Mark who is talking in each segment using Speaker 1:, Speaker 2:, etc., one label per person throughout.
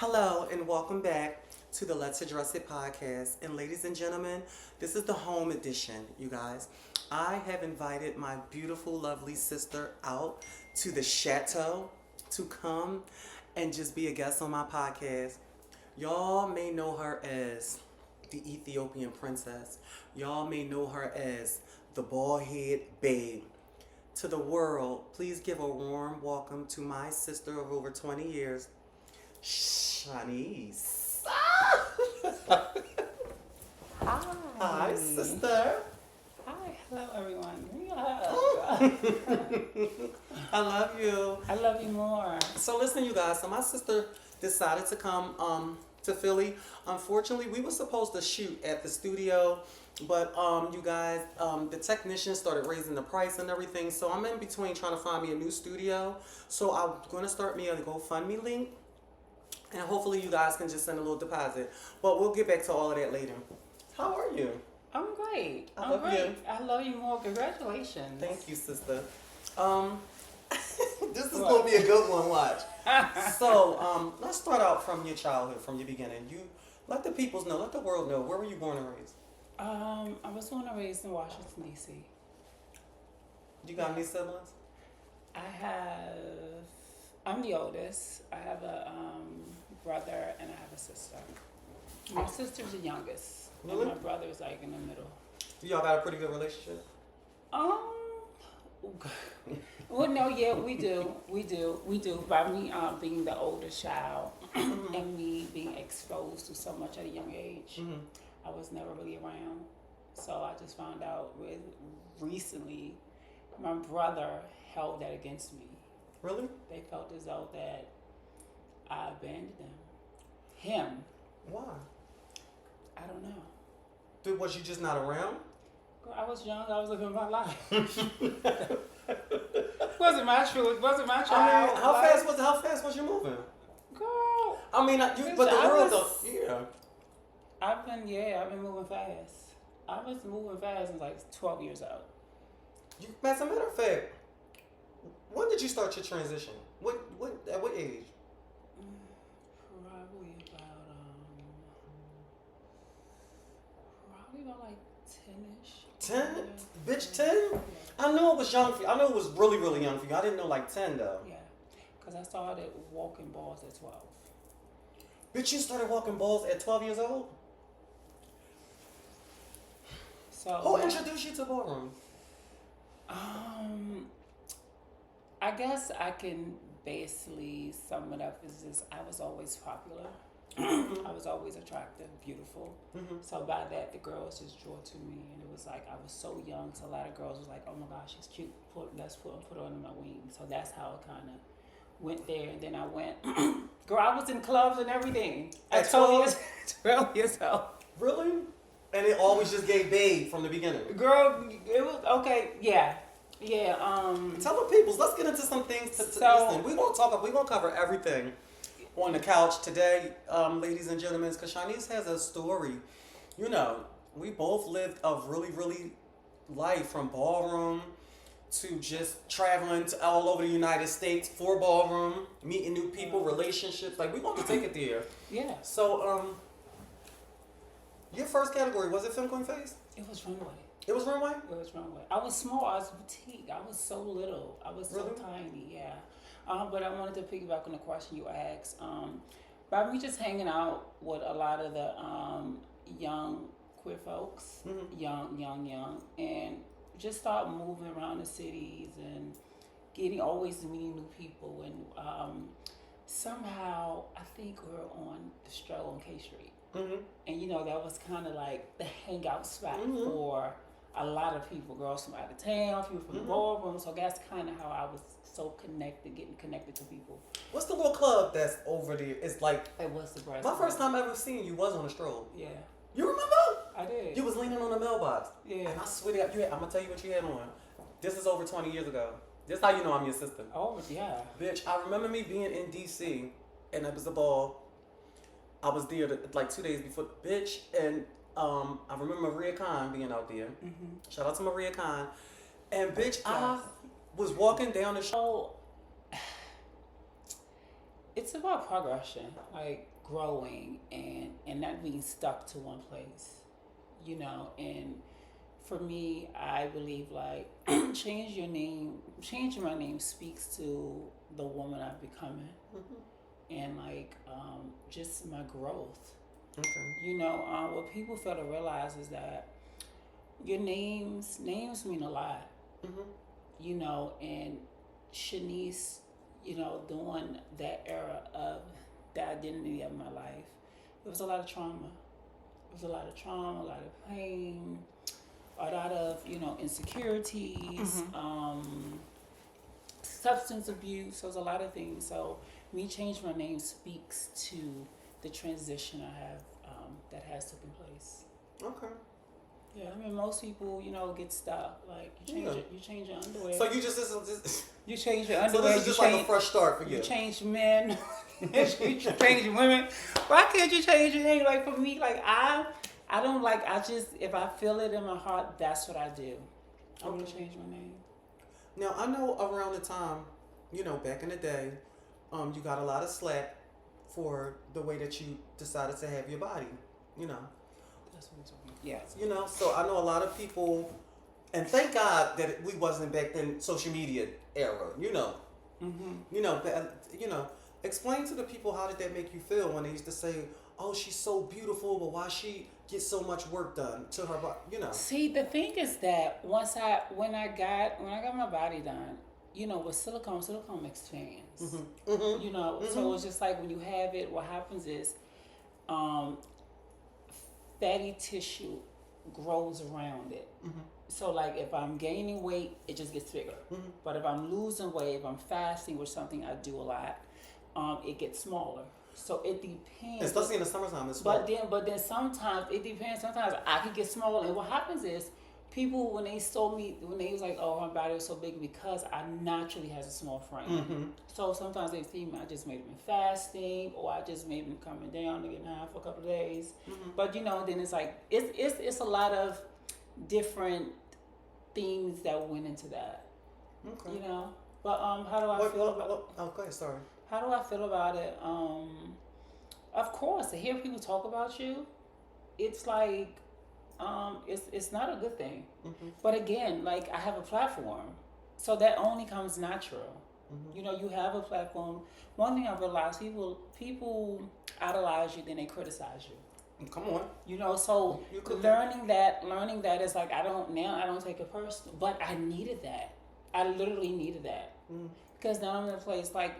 Speaker 1: Hello and welcome back to the Let's Address It podcast. And ladies and gentlemen, this is the home edition, you guys. I have invited my beautiful, lovely sister out to the chateau to come and just be a guest on my podcast. Y'all may know her as the Ethiopian princess. Y'all may know her as the bald head babe. To the world, please give a warm welcome to my sister of over 20 years, SHANICE.
Speaker 2: Hi.
Speaker 1: Hi, sister.
Speaker 2: Hi. Hello, everyone.
Speaker 1: I love you.
Speaker 2: I love you more.
Speaker 1: So listen, you guys. So my sister decided to come to Philly. Unfortunately, we were supposed to shoot at the studio, but you guys, the technician started raising the price and everything. So I'm in between trying to find me a new studio. So I'm gonna start me a GoFundMe link, and hopefully you guys can just send a little deposit. But we'll get back to all of that later. How are you?
Speaker 2: I'm great.
Speaker 1: I love you.
Speaker 2: I love you more. Congratulations.
Speaker 1: Thank you, sister. This is gonna be a good one. Watch. So, let's start out from your childhood, from your beginning. You let the peoples know, let the world know. Where were you born and raised?
Speaker 2: I was born and raised in Washington, D.C.
Speaker 1: You got any siblings?
Speaker 2: I'm the oldest. I have a brother and I have a sister. My sister's the youngest.
Speaker 1: Really?
Speaker 2: And my brother is like in the middle.
Speaker 1: Y'all got a pretty good relationship?
Speaker 2: Well, no, yeah, we do. By me being the older child and me being exposed to so much at a young age, I was never really around. So I just found out recently my brother held that against me.
Speaker 1: Really?
Speaker 2: They felt as though that I abandoned him.
Speaker 1: Why?
Speaker 2: I don't know.
Speaker 1: Was you just not around?
Speaker 2: Girl, I was young. I was living my life. Wasn't my truth. Wasn't my child.
Speaker 1: I mean, how fast was you moving?
Speaker 2: Girl.
Speaker 1: I mean, but the world though, yeah.
Speaker 2: I've been moving fast. I was moving fast since like 12 years old.
Speaker 1: As a matter of fact, when did you start your transition? At what age?
Speaker 2: Probably about like 10-ish.
Speaker 1: 10?
Speaker 2: Yeah.
Speaker 1: Bitch, 10?
Speaker 2: Yeah.
Speaker 1: I knew it was young for you. I knew it was really, really young for you. I didn't know like 10 though.
Speaker 2: Yeah, because I started walking balls at 12.
Speaker 1: Bitch, you started walking balls at 12 years old?
Speaker 2: So
Speaker 1: who introduced you to ballroom?
Speaker 2: I guess I can basically sum it up as just I was always popular. I was always attractive, beautiful. So by that, the girls just drew to me, and it was like I was so young. So a lot of girls was like, "Oh my gosh, she's cute. Let's put her under my wing." So that's how it kind of went there. And then I went, girl, I was in clubs and everything at 12 years old.
Speaker 1: Really? And it always just gave babe from the beginning.
Speaker 2: Girl, it was okay. Yeah.
Speaker 1: Tell the peoples. Let's get into some things. Listen, we're gonna cover everything on the couch today, ladies and gentlemen, because SHANICE has a story. You know, we both lived a really, really life from ballroom to just traveling to all over the United States for ballroom, meeting new people, relationships. Like, we want to take it there.
Speaker 2: Yeah.
Speaker 1: So, your first category, was it Film Queen Face?
Speaker 2: It was runway.
Speaker 1: It was runway?
Speaker 2: It was runway. I was small. I was petite. I was so little. I was so
Speaker 1: Really?
Speaker 2: tiny. Yeah. But I wanted to piggyback on the question you asked. By me just hanging out with a lot of the young queer folks, young, and just start moving around the cities and always meeting new people. And somehow, I think we were on the stroll on K Street. And that was kind of like the hangout spot for a lot of people, girls from out of town, people from the ballroom. So that's kind of how I was so getting connected to people.
Speaker 1: What's the little club that's over there? It's like,
Speaker 2: It was the breast.
Speaker 1: my first time ever seeing you was on a stroll.
Speaker 2: Yeah,
Speaker 1: You remember?
Speaker 2: I did.
Speaker 1: You was leaning on the mailbox.
Speaker 2: Yeah.
Speaker 1: And I swear to God, I'm going to tell you what you had on. This is over 20 years ago. This is how you know I'm your sister.
Speaker 2: Oh, yeah.
Speaker 1: Bitch, I remember me being in D.C. and it was a ball. I was there like 2 days before. Bitch, and I remember Maria Khan being out there. Shout out to Maria Khan. And bitch, I was walking down the
Speaker 2: So it's about progression, like growing and not being stuck to one place, you know. And for me, I believe like changing my name speaks to the woman I'm becoming, and like just my growth.
Speaker 1: Okay.
Speaker 2: You know, what people fail to realize is that your names mean a lot. You know, and Shanice, you know, during that era of the identity of my life, it was a lot of trauma. It was a lot of trauma, a lot of pain, a lot of, you know, insecurities, substance abuse. So it was a lot of things. So me changing my name speaks to the transition I have that has taken place.
Speaker 1: Okay.
Speaker 2: Yeah, I mean, most people, you know, get stuck. Like you change your underwear.
Speaker 1: So you just
Speaker 2: you change your underwear.
Speaker 1: So this is just like a fresh start for you.
Speaker 2: You change men. You change women. Why can't you change your name? Like for me, like I don't like. I just, if I feel it in my heart, that's what I do. I'm gonna change my name.
Speaker 1: Now I know around the time, you know, back in the day, you got a lot of slack for the way that you decided to have your body. You know.
Speaker 2: That's what I'm talking about. Yes.
Speaker 1: You know, so I know a lot of people, and thank God that we wasn't back then social media era. You know. You know, you know. Explain to the people, how did that make you feel when they used to say, "Oh, she's so beautiful, but why she gets so much work done to her body?" You know.
Speaker 2: See, the thing is that when I got my body done, you know, with silicone expands. You know, so it's just like when you have it, what happens is, fatty tissue grows around it. So like if I'm gaining weight, it just gets bigger. But if I'm losing weight, if I'm fasting, which is something I do a lot, it gets smaller. So it depends.
Speaker 1: Especially in the summertime, it's small.
Speaker 2: But then sometimes it depends. Sometimes I can get smaller, and what happens is people, when they saw me, when they was like, "Oh, my body was so big," because I naturally has a small frame. So sometimes they see me, I just made them fasting, or I just made them coming down to get high for a couple of days. But you know, then it's like it's a lot of different things that went into that. Okay. You know, but how do I feel about?
Speaker 1: Oh, go ahead. Sorry.
Speaker 2: How do I feel about it? Of course, to hear people talk about you, it's like, it's not a good thing. But again, like I have a platform, so that only comes natural. You know, you have a platform. One thing I realized, people idolize you, then they criticize you.
Speaker 1: Come on.
Speaker 2: You know, so learning that is like, I don't take it personal, but I needed that. I literally needed that. Because now I'm in a place like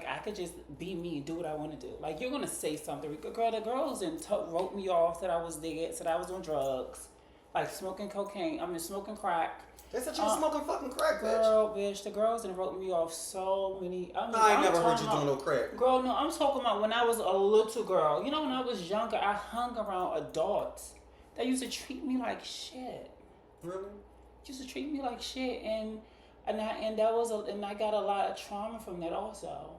Speaker 2: I could just be me, do what I want to do. Like, you're gonna say something, girl. The girls wrote me off that I was dead, said I was on drugs, like smoking cocaine. Smoking crack.
Speaker 1: They said you was smoking fucking crack,
Speaker 2: bitch. The girls wrote me off so many.
Speaker 1: I ain't never heard you doing no crack.
Speaker 2: Girl, no, I'm talking about when I was a little girl. You know, when I was younger, I hung around adults that used to treat me like shit.
Speaker 1: Really?
Speaker 2: Used to treat me like shit, and I got a lot of trauma from that also.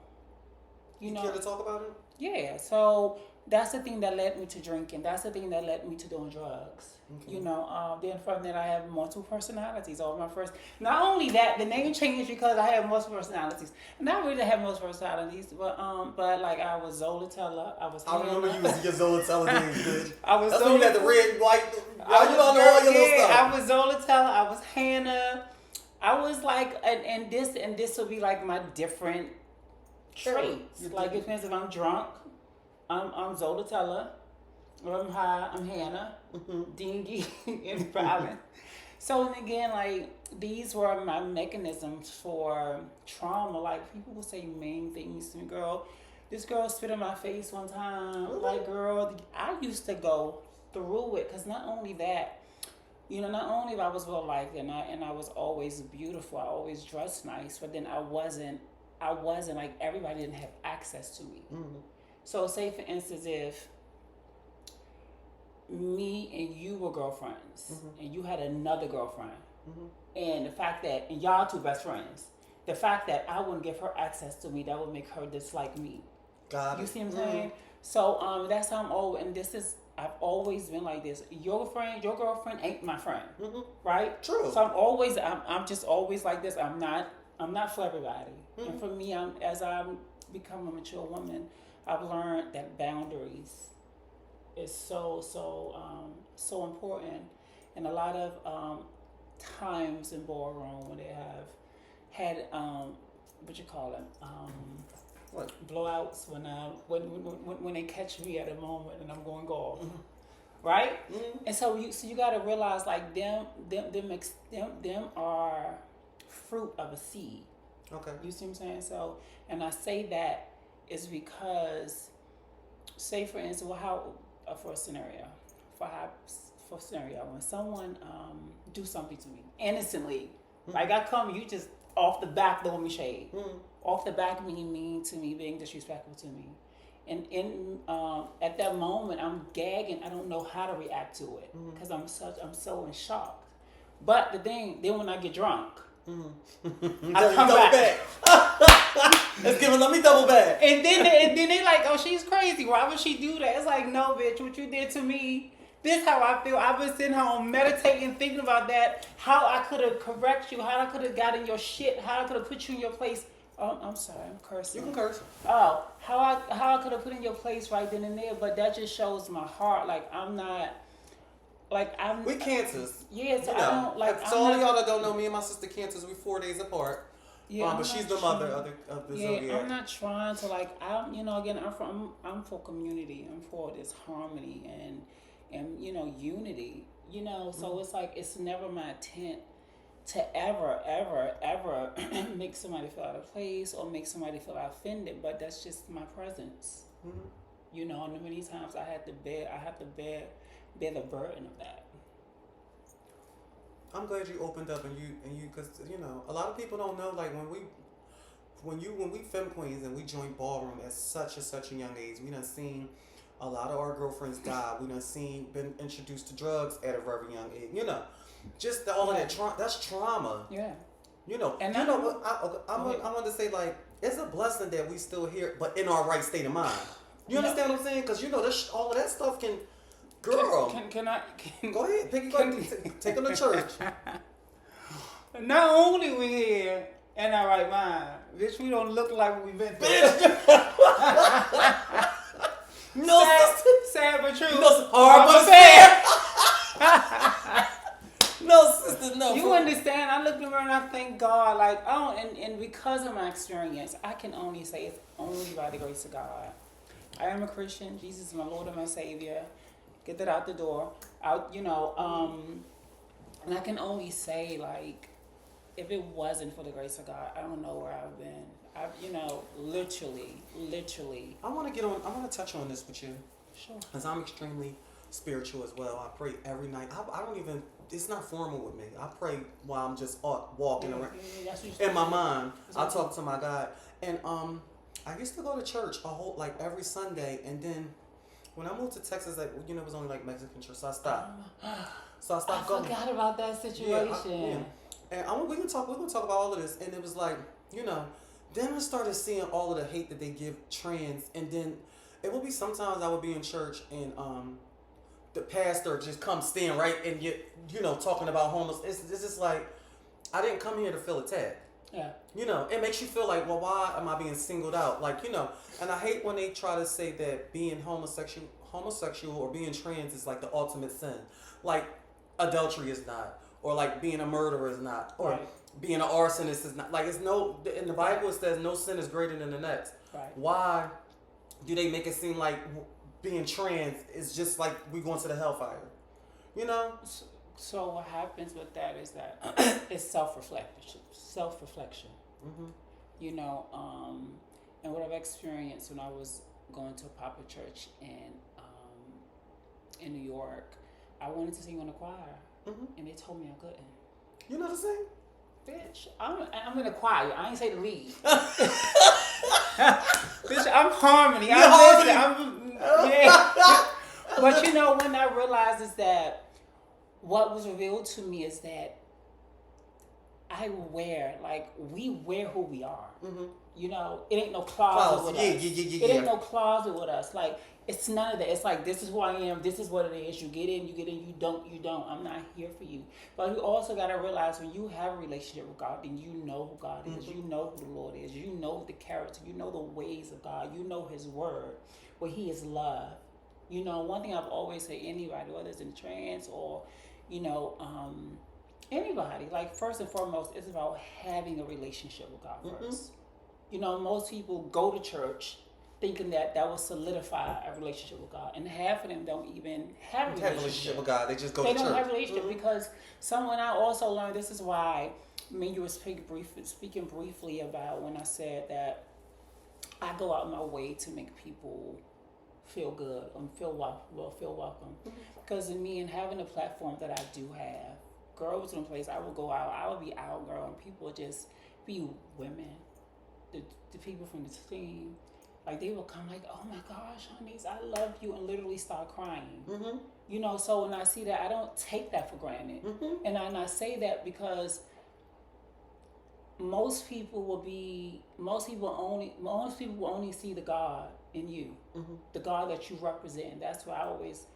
Speaker 2: You know,
Speaker 1: care to talk about it?
Speaker 2: Yeah. So that's the thing that led me to drinking. That's the thing that led me to doing drugs. Okay. You know, then from that I have multiple personalities. Not only that, the name changed because I have multiple personalities. And I really have multiple personalities, but like I was Zola Teller. I
Speaker 1: remember you was your Zola Teller days, bitch.
Speaker 2: I was.
Speaker 1: That's when you had the red, white. You don't know all your little stuff.
Speaker 2: I was Zola Teller. I was Hannah. I was like, and this will be like my different traits. Like, it depends if I'm drunk, I'm Zola Teller, or I'm high, I'm Hannah, dingy, and violent. So, and again, like, these were my mechanisms for trauma. Like, people will say mean things to me. Girl, this girl spit in my face one time. Really? Like, girl, I used to go through it, because not only that, you know, not only if I was well liked and I was always beautiful, I always dressed nice, but then I wasn't like, everybody didn't have access to me. So say for instance, if me and you were girlfriends and you had another girlfriend, and the fact that, and y'all two best friends, the fact that I wouldn't give her access to me, that would make her dislike me.
Speaker 1: Got it.
Speaker 2: You see what I'm saying? So that's how I'm always, and I've always been like this. Your girlfriend ain't my friend, right?
Speaker 1: True.
Speaker 2: So I'm just always like this. I'm not for everybody. And for me, as I'm become a mature woman, I've learned that boundaries is so important. And a lot of times in ballroom when they have had what you call it,
Speaker 1: What?
Speaker 2: blowouts when they catch me at a moment and I'm going golf. Right? And so you got to realize like them are fruit of a seed.
Speaker 1: Okay.
Speaker 2: You see what I'm saying? So, and I say that is because, say for instance, for scenario, when someone do something to me innocently, like I come, you just off the back throwing me shade, off the back mean to me, being disrespectful to me, and at that moment I'm gagging. I don't know how to react to it because I'm so in shock. But the thing, then when I get drunk, I come back.
Speaker 1: Let me double back.
Speaker 2: And then they like, oh, she's crazy. Why would she do that? It's like, no, bitch, what you did to me. This how I feel. I've been sitting home meditating, thinking about that. How I could have corrected you. How I could have gotten your shit. How I could have put you in your place. Oh, I'm sorry, I'm cursing.
Speaker 1: You can curse.
Speaker 2: Oh, how I could have put in your place right then and there. But that just shows my heart. Like I'm not. Like I'm.
Speaker 1: We cancers.
Speaker 2: Yeah, so
Speaker 1: you know,
Speaker 2: I don't like.
Speaker 1: So all of y'all that don't know, me and my sister cancers, we 4 days apart.
Speaker 2: Yeah,
Speaker 1: but she's the mother of the zodiac.
Speaker 2: Yeah, I'm not trying to like. Again, I'm for community. I'm for this harmony and unity. So it's like it's never my intent to ever make somebody feel out of place or make somebody feel offended. But that's just my presence. And many times I have to bear the burden of that.
Speaker 1: I'm glad you opened up and you because a lot of people don't know, like when we femme queens and we joined ballroom at such a young age, we done seen a lot of our girlfriends die. We done been introduced to drugs at a very young age. Just all of that trauma. That's trauma.
Speaker 2: Yeah.
Speaker 1: And I want to say, like, it's a blessing that we still here, but in our right state of mind. You understand what I'm saying? Because all of that stuff can. Girl,
Speaker 2: can I
Speaker 1: go ahead, take them to church.
Speaker 2: Not only we here in our right mind, bitch, we don't look like we've been through. Sad but true.
Speaker 1: Hard but fair. No, sister, no.
Speaker 2: You understand? I look around and I thank God, like, and because of my experience, I can only say it's only by the grace of God. I am a Christian. Jesus is my Lord and my Savior. Get that out the door. And I can only say, like, if it wasn't for the grace of God, I don't know where I've been. Literally.
Speaker 1: I want to touch on this with you.
Speaker 2: Sure.
Speaker 1: Because I'm extremely spiritual as well. I pray every night. I don't even, it's not formal with me. I pray while I'm just walking around. In my mind, I talk to my God. And I used to go to church every Sunday, and then when I moved to Texas, it was only like Mexican church, so I stopped. I
Speaker 2: going. Forgot about that situation.
Speaker 1: And we can talk about all of this. And it was like, then I started seeing all of the hate that they give trans. And then it would be sometimes I would be in church and the pastor just come stand right and talking about homeless. It's just like, I didn't come here to feel attacked.
Speaker 2: Yeah.
Speaker 1: It makes you feel like, well, why am I being singled out? Like, and I hate when they try to say that being homosexual or being trans is like the ultimate sin. Like, adultery is not, or like being a murderer is not, or being an arsonist is not. Like, in the Bible it says no sin is greater than the next.
Speaker 2: Right.
Speaker 1: Why do they make it seem like being trans is just like we going to the hellfire?
Speaker 2: So what happens with that is that it's self-reflection. And what I've experienced when I was going to a popular church in New York, I wanted to sing on the choir, and they told me I couldn't.
Speaker 1: You know what I'm saying?
Speaker 2: Bitch, I'm in the choir. I ain't say the lead. Bitch, I'm harmony. But when I realized is that what was revealed to me is that I we wear who we are.
Speaker 1: Mm-hmm.
Speaker 2: You know, it ain't no closet with us.
Speaker 1: Yeah.
Speaker 2: It ain't no closet with us. Like, it's none of that. It's like, this is who I am. This is what it is. You get in. You don't. I'm not here for you. But you also got to realize, when you have a relationship with God, then you know who God is. You know who the Lord is. You know the character. You know the ways of God. You know His word, where He is love. You know, one thing I've always said, anybody, whether it's in trance or, you know, anybody, like, first and foremost, it's about having a relationship with God first. You know, most people go to church thinking that will solidify a relationship with God, and half of them don't even have a relationship with God.
Speaker 1: They just go to church.
Speaker 2: They don't have a relationship because someone I also learned. This is why, I mean, you were speaking briefly about when I said that I go out of my way to make people feel good and feel welcome. Because in me and having a platform that I do have, girls in a place, I will go out. I will be out, girl, and people will just be women. The people from the team, like, they will come like, oh my gosh, SHANICE, I love you, and literally start crying. You know, so when I see that, I don't take that for granted. And I say that because most people will only see the God in you, the God that you represent. That's why I always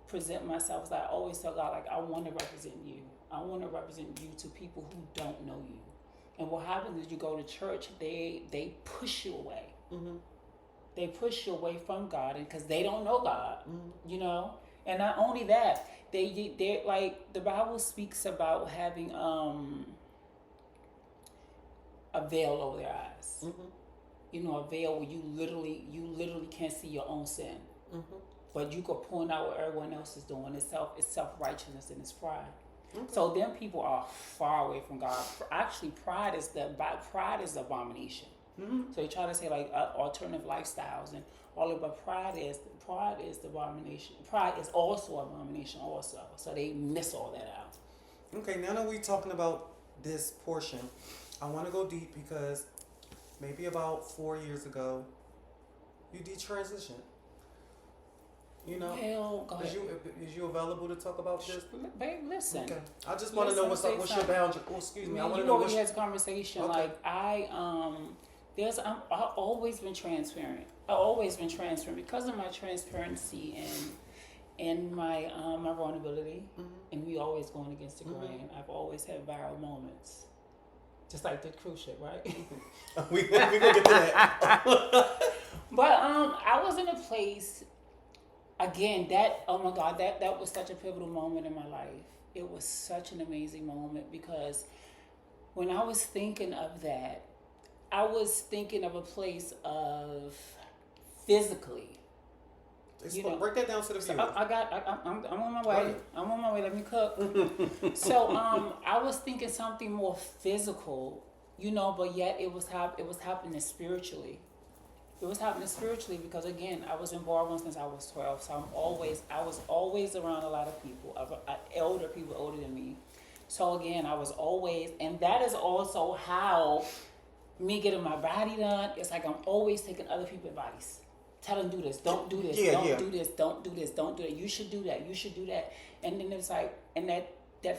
Speaker 2: present myself. I always tell God, like, I want to represent you. I want to represent you to people who don't know you. And what happens is, you go to church, they push you away. They push you away from God, and because they don't know God, you know. And not only that, they like, the Bible speaks about having a veil over their eyes. You know, a veil where you literally can't see your own sin, but you can point out what everyone else is doing. It's self-righteousness and it's pride. So then people are far away from God. Actually, pride is the abomination. So they try to say, like, alternative lifestyles and all of, but pride is the abomination. Pride is also abomination also. So they miss all that out.
Speaker 1: Okay, now that we're talking about this portion, I want to go deep because maybe about 4 years ago, you detransitioned. You know, is you available to talk about this?
Speaker 2: Babe, listen.
Speaker 1: Okay. I just want to know what's your boundary. Oh, excuse me. I want to know
Speaker 2: what's conversation. Okay. Like, I've always been transparent. I've always been transparent because of my transparency and my my vulnerability, and we always going against the grain. I've always had viral moments, just like the cruise ship, right?
Speaker 1: we gonna get to that.
Speaker 2: But I was in a place. Again, oh my God, that was such a pivotal moment in my life. It was such an amazing moment because when I was thinking of that, I was thinking of a place of physically.
Speaker 1: Break that down to the viewers.
Speaker 2: I'm on my way. Right. I'm on my way. Let me cook. So I was thinking something more physical, you know, but yet it was happening spiritually. It was happening spiritually because, again, I was in Ballroom since I was 12, so I was always around a lot of people, older people older than me. So again, I was always, and that is also how me getting my body done. It's like I'm always taking other people's advice. Tell them, do this, don't do this, do this, don't do this, don't do that. You should do that, you should do that. And then it's like, in that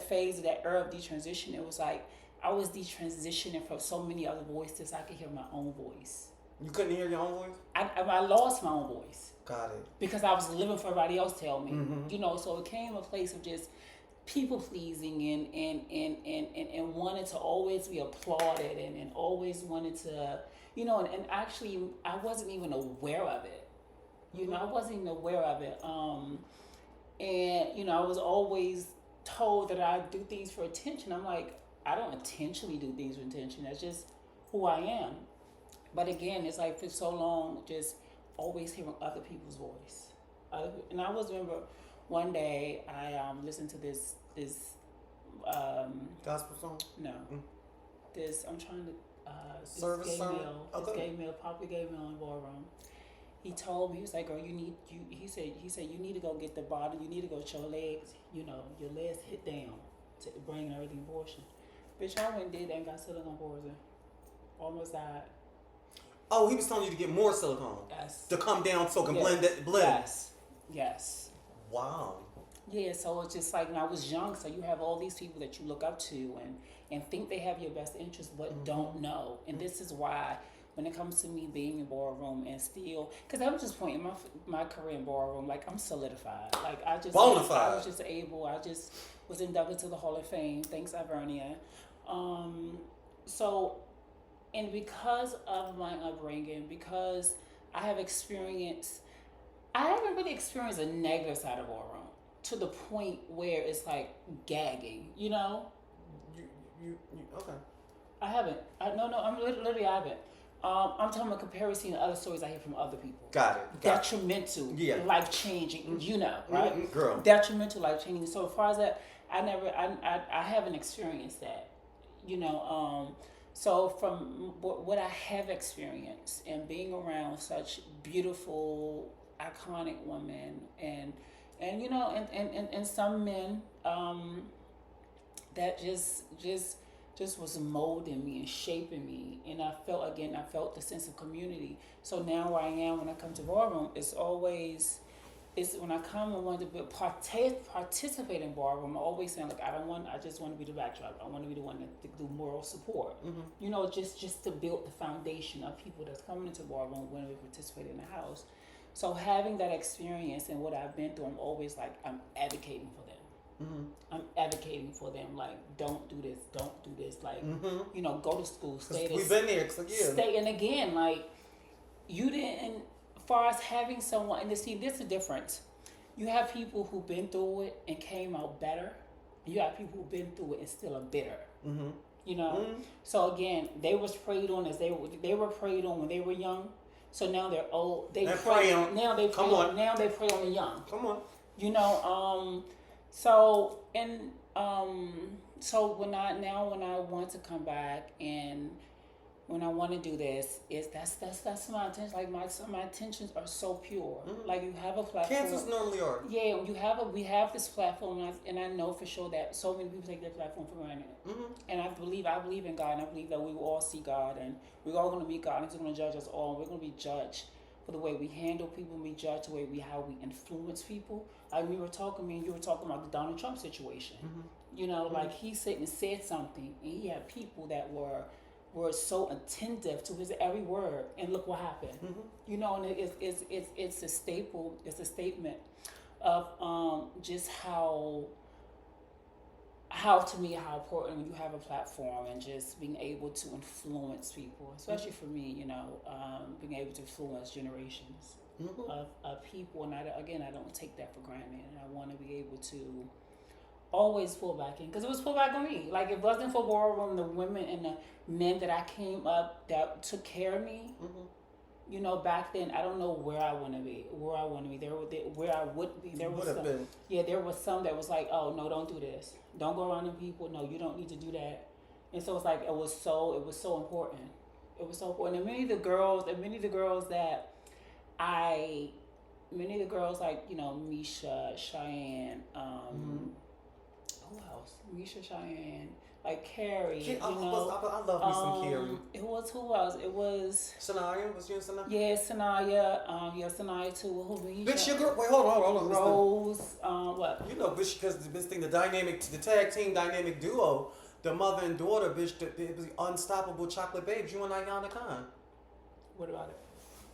Speaker 2: phase of that era of detransition, it was like I was detransitioning from so many other voices. I could hear my own voice.
Speaker 1: You couldn't hear your own voice?
Speaker 2: I lost my own voice.
Speaker 1: Got it.
Speaker 2: Because I was living for everybody else tell me. You know, so it came a place of just people pleasing and wanted to always be applauded and always wanted to, you know, and actually I wasn't even aware of it. You know, I wasn't even aware of it. And, you know, I was always told that I do things for attention. I'm like, I don't intentionally do things for attention. That's just who I am. But again, it's like for so long, just always hearing other people's voice. And I was remember one day I listened to this
Speaker 1: gospel song.
Speaker 2: No, this I'm trying to
Speaker 1: service
Speaker 2: gay
Speaker 1: song.
Speaker 2: male, this gay male, popular gay male in Ballroom. He told me, he was like, girl, he said you need to go get the bottom. You need to go with your legs. You know, your legs hit down to bring everything abortion. Bitch, I went and did that and got silicone poison. Almost died.
Speaker 1: Oh, he was telling you to get more silicone.
Speaker 2: Yes.
Speaker 1: To come down so it can blend.
Speaker 2: Yes. Yes.
Speaker 1: Wow.
Speaker 2: Yeah, so it's just like when I was young, so you have all these people that you look up to and think they have your best interest, but don't know. And this is why when it comes to me being in ballroom and still, because I was just point in my career in ballroom, like I'm solidified. Like I just,
Speaker 1: Bonafide.
Speaker 2: I was just able, I just was inducted to the Hall of Fame. Thanks, Ivernia. So, and because of my upbringing, because I have experienced, I haven't really experienced a negative side of ballroom to the point where it's like gagging, you know?
Speaker 1: You okay.
Speaker 2: I haven't. I'm literally I haven't. I'm talking about comparison to other stories I hear from other people.
Speaker 1: Got it.
Speaker 2: Detrimental, life changing, you know, right?
Speaker 1: Girl.
Speaker 2: Detrimental, life changing. So as far as that, I haven't experienced that, you know. So from what I have experienced and being around such beautiful, iconic women and you know, and some men that just was molding me and shaping me, and I felt the sense of community. So now where I am when I come to ballroom, it's when I come and want to participate in ballroom, I'm always saying like I just want to be the backdrop. I want to be the one to do moral support. You know, just to build the foundation of people that's coming into ballroom when we participate in the house. So having that experience and what I've been through, I'm always like I'm advocating for them. I'm advocating for them, like don't do this, like you know, go to school, stay.
Speaker 1: We've been there, so yeah.
Speaker 2: Stay, and again, like you didn't. As far as having someone, and see, this is the difference. You have people who've been through it and came out better. And you have people who've been through it and still are bitter. You know. So again, they was preyed on as they were preyed on when they were young. So now they're old. Now they prey on the young.
Speaker 1: Come on.
Speaker 2: You know. So when I want to come back and when I want to do this, that's my intention. Like my intentions are so pure. Like you have a platform.
Speaker 1: Cancers normally are.
Speaker 2: Yeah, we have this platform, and I know for sure that so many people take their platform for granted. And I believe in God, and I believe that we will all see God, and we're all going to meet God, and He's going to judge us all. And we're going to be judged for the way we handle people, we judge the way how we influence people. Like you were talking about the Donald Trump situation. You know, like he said something, and he had people that were so attentive to his every word, and look what happened. You know, and it's a staple. It's a statement of just how to me how important when you have a platform and just being able to influence people, especially for me, you know, being able to influence generations of people, and I don't take that for granted, and I want to be able to always pull back in, because it was pulled back on me. Like if it wasn't for ballroom, the women and the men that I came up that took care of me, you know, back then I don't know where I want to be. Where I would be. There was some that was like, oh no, don't do this. Don't go around them people. No, you don't need to do that. And so it's like it was so important. It was so important. And many of the girls like, you know, Misha, Cheyenne, who else? Misha, Cheyenne, like Carrie.
Speaker 1: I love me some Carrie.
Speaker 2: Who else? It was
Speaker 1: Sanaya. Was you in Sanaya?
Speaker 2: Yeah, Sanaya. Sanaya too. Who? Misha?
Speaker 1: Bitch, your girl. Wait, hold on.
Speaker 2: Rose. What?
Speaker 1: You know, bitch, because this thing, the tag team dynamic duo, the mother and daughter, bitch, it was the unstoppable chocolate babes. You and Ayana Khan.
Speaker 2: What about it?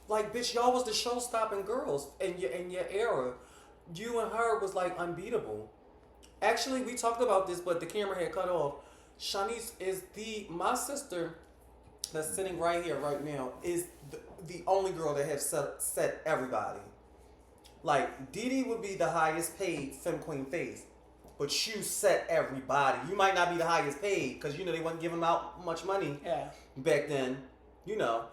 Speaker 1: Like, bitch, y'all was the show-stopping girls in your era. You and her was like unbeatable. Actually, we talked about this, but the camera had cut off. SHANICE is my sister that's sitting right here right now is the only girl that has set everybody. Like, Didi would be the highest paid femme queen face, but you set everybody. You might not be the highest paid because, you know, they wasn't giving out much money back then, you know.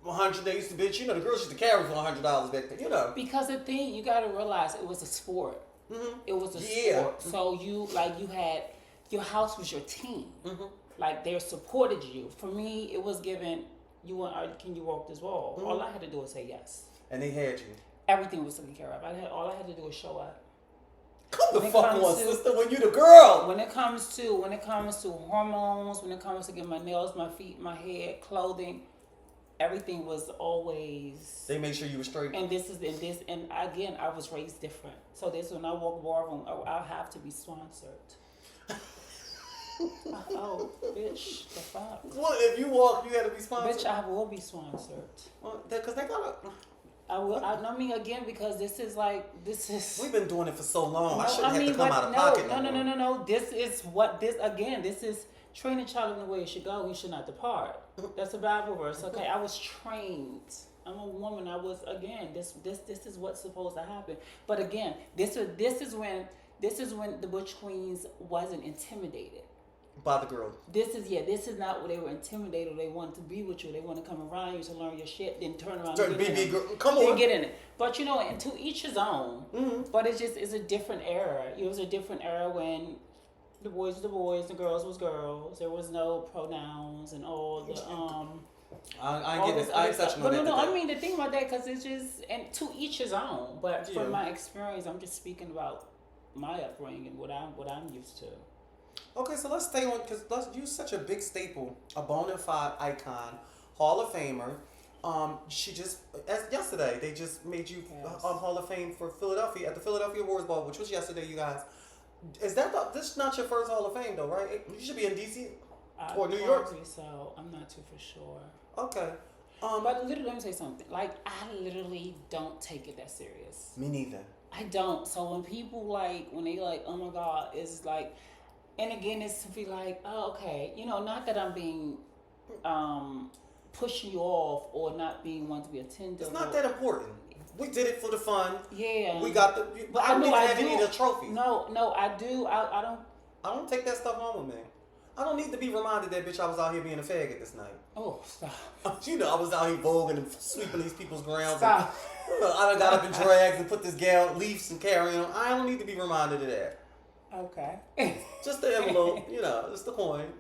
Speaker 1: 100 they used to, bitch, you know, the girls used to carry for $100 back then, you know. Because
Speaker 2: the thing, you got to realize it was a sport. It was a sport. So you had, your house was your team. Like they supported you. For me, it was given, can you walk this wall? All I had to do was say yes.
Speaker 1: And they had you.
Speaker 2: Everything was taken care of. All I had to do was show up.
Speaker 1: Come the fuck on, sister, when you the girl.
Speaker 2: When it comes to hormones, when it comes to getting my nails, my feet, my hair, clothing, everything was always.
Speaker 1: They made sure you were straight.
Speaker 2: And again, I was raised different. So this when I walk ballroom, I have to be sponsored. Oh, bitch, the fuck.
Speaker 1: Well, if you walk, you had to be sponsored.
Speaker 2: Bitch, I will be sponsored.
Speaker 1: Well, because they gotta.
Speaker 2: I will. I mean, again, because this is.
Speaker 1: We've been doing it for so long.
Speaker 2: No,
Speaker 1: I shouldn't have to come out of pocket.
Speaker 2: No. This is This is train a child in the way it should go. He should not depart. That's a Bible verse. Okay, I was trained. I'm a woman. I was again. This is what's supposed to happen. But again, this is when the Butch Queens wasn't intimidated.
Speaker 1: By the girl.
Speaker 2: This is not what they were intimidated. They wanted to be with you. They want to come around you to learn your shit, then turn around and get in it.
Speaker 1: Come on.
Speaker 2: Then get in it. But and to each his own. Mm-hmm. But it's a different era. It was a different era when the boys were the boys, the girls was girls. There was no pronouns and all the
Speaker 1: I get it. I accept you.
Speaker 2: But no. I mean the thing about that because it's just and to each his own. But from my experience, I'm just speaking about my upbringing, what I'm used to.
Speaker 1: Okay, so let's stay on because you're such a big staple, a bona fide icon, Hall of Famer. She just yesterday they just made you Hall of Fame for Philadelphia at the Philadelphia Awards Ball, which was yesterday, you guys. Is this is not your first Hall of Fame though, right? You should be in DC or New York.
Speaker 2: So I'm not too for sure.
Speaker 1: Okay.
Speaker 2: But literally, let me say something. Like I literally don't take it that serious.
Speaker 1: Me neither.
Speaker 2: I don't. So when people when they oh my God, it's like. And again, it's to be like, oh, okay, not that I'm being pushing you off or not being one to be attended.
Speaker 1: It's not that important. We did it for the fun.
Speaker 2: Yeah.
Speaker 1: We got the. But I don't even have any of the trophies.
Speaker 2: No, I do. I don't.
Speaker 1: I don't take that stuff home with me. I don't need to be reminded that bitch I was out here being a faggot this night.
Speaker 2: Oh, stop.
Speaker 1: I was out here voguing and sweeping these people's grounds.
Speaker 2: Stop.
Speaker 1: And, I done got up in drags and put this gown, leaves and carrying on. I don't need to be reminded of that.
Speaker 2: Okay.
Speaker 1: Just the envelope, just the coin.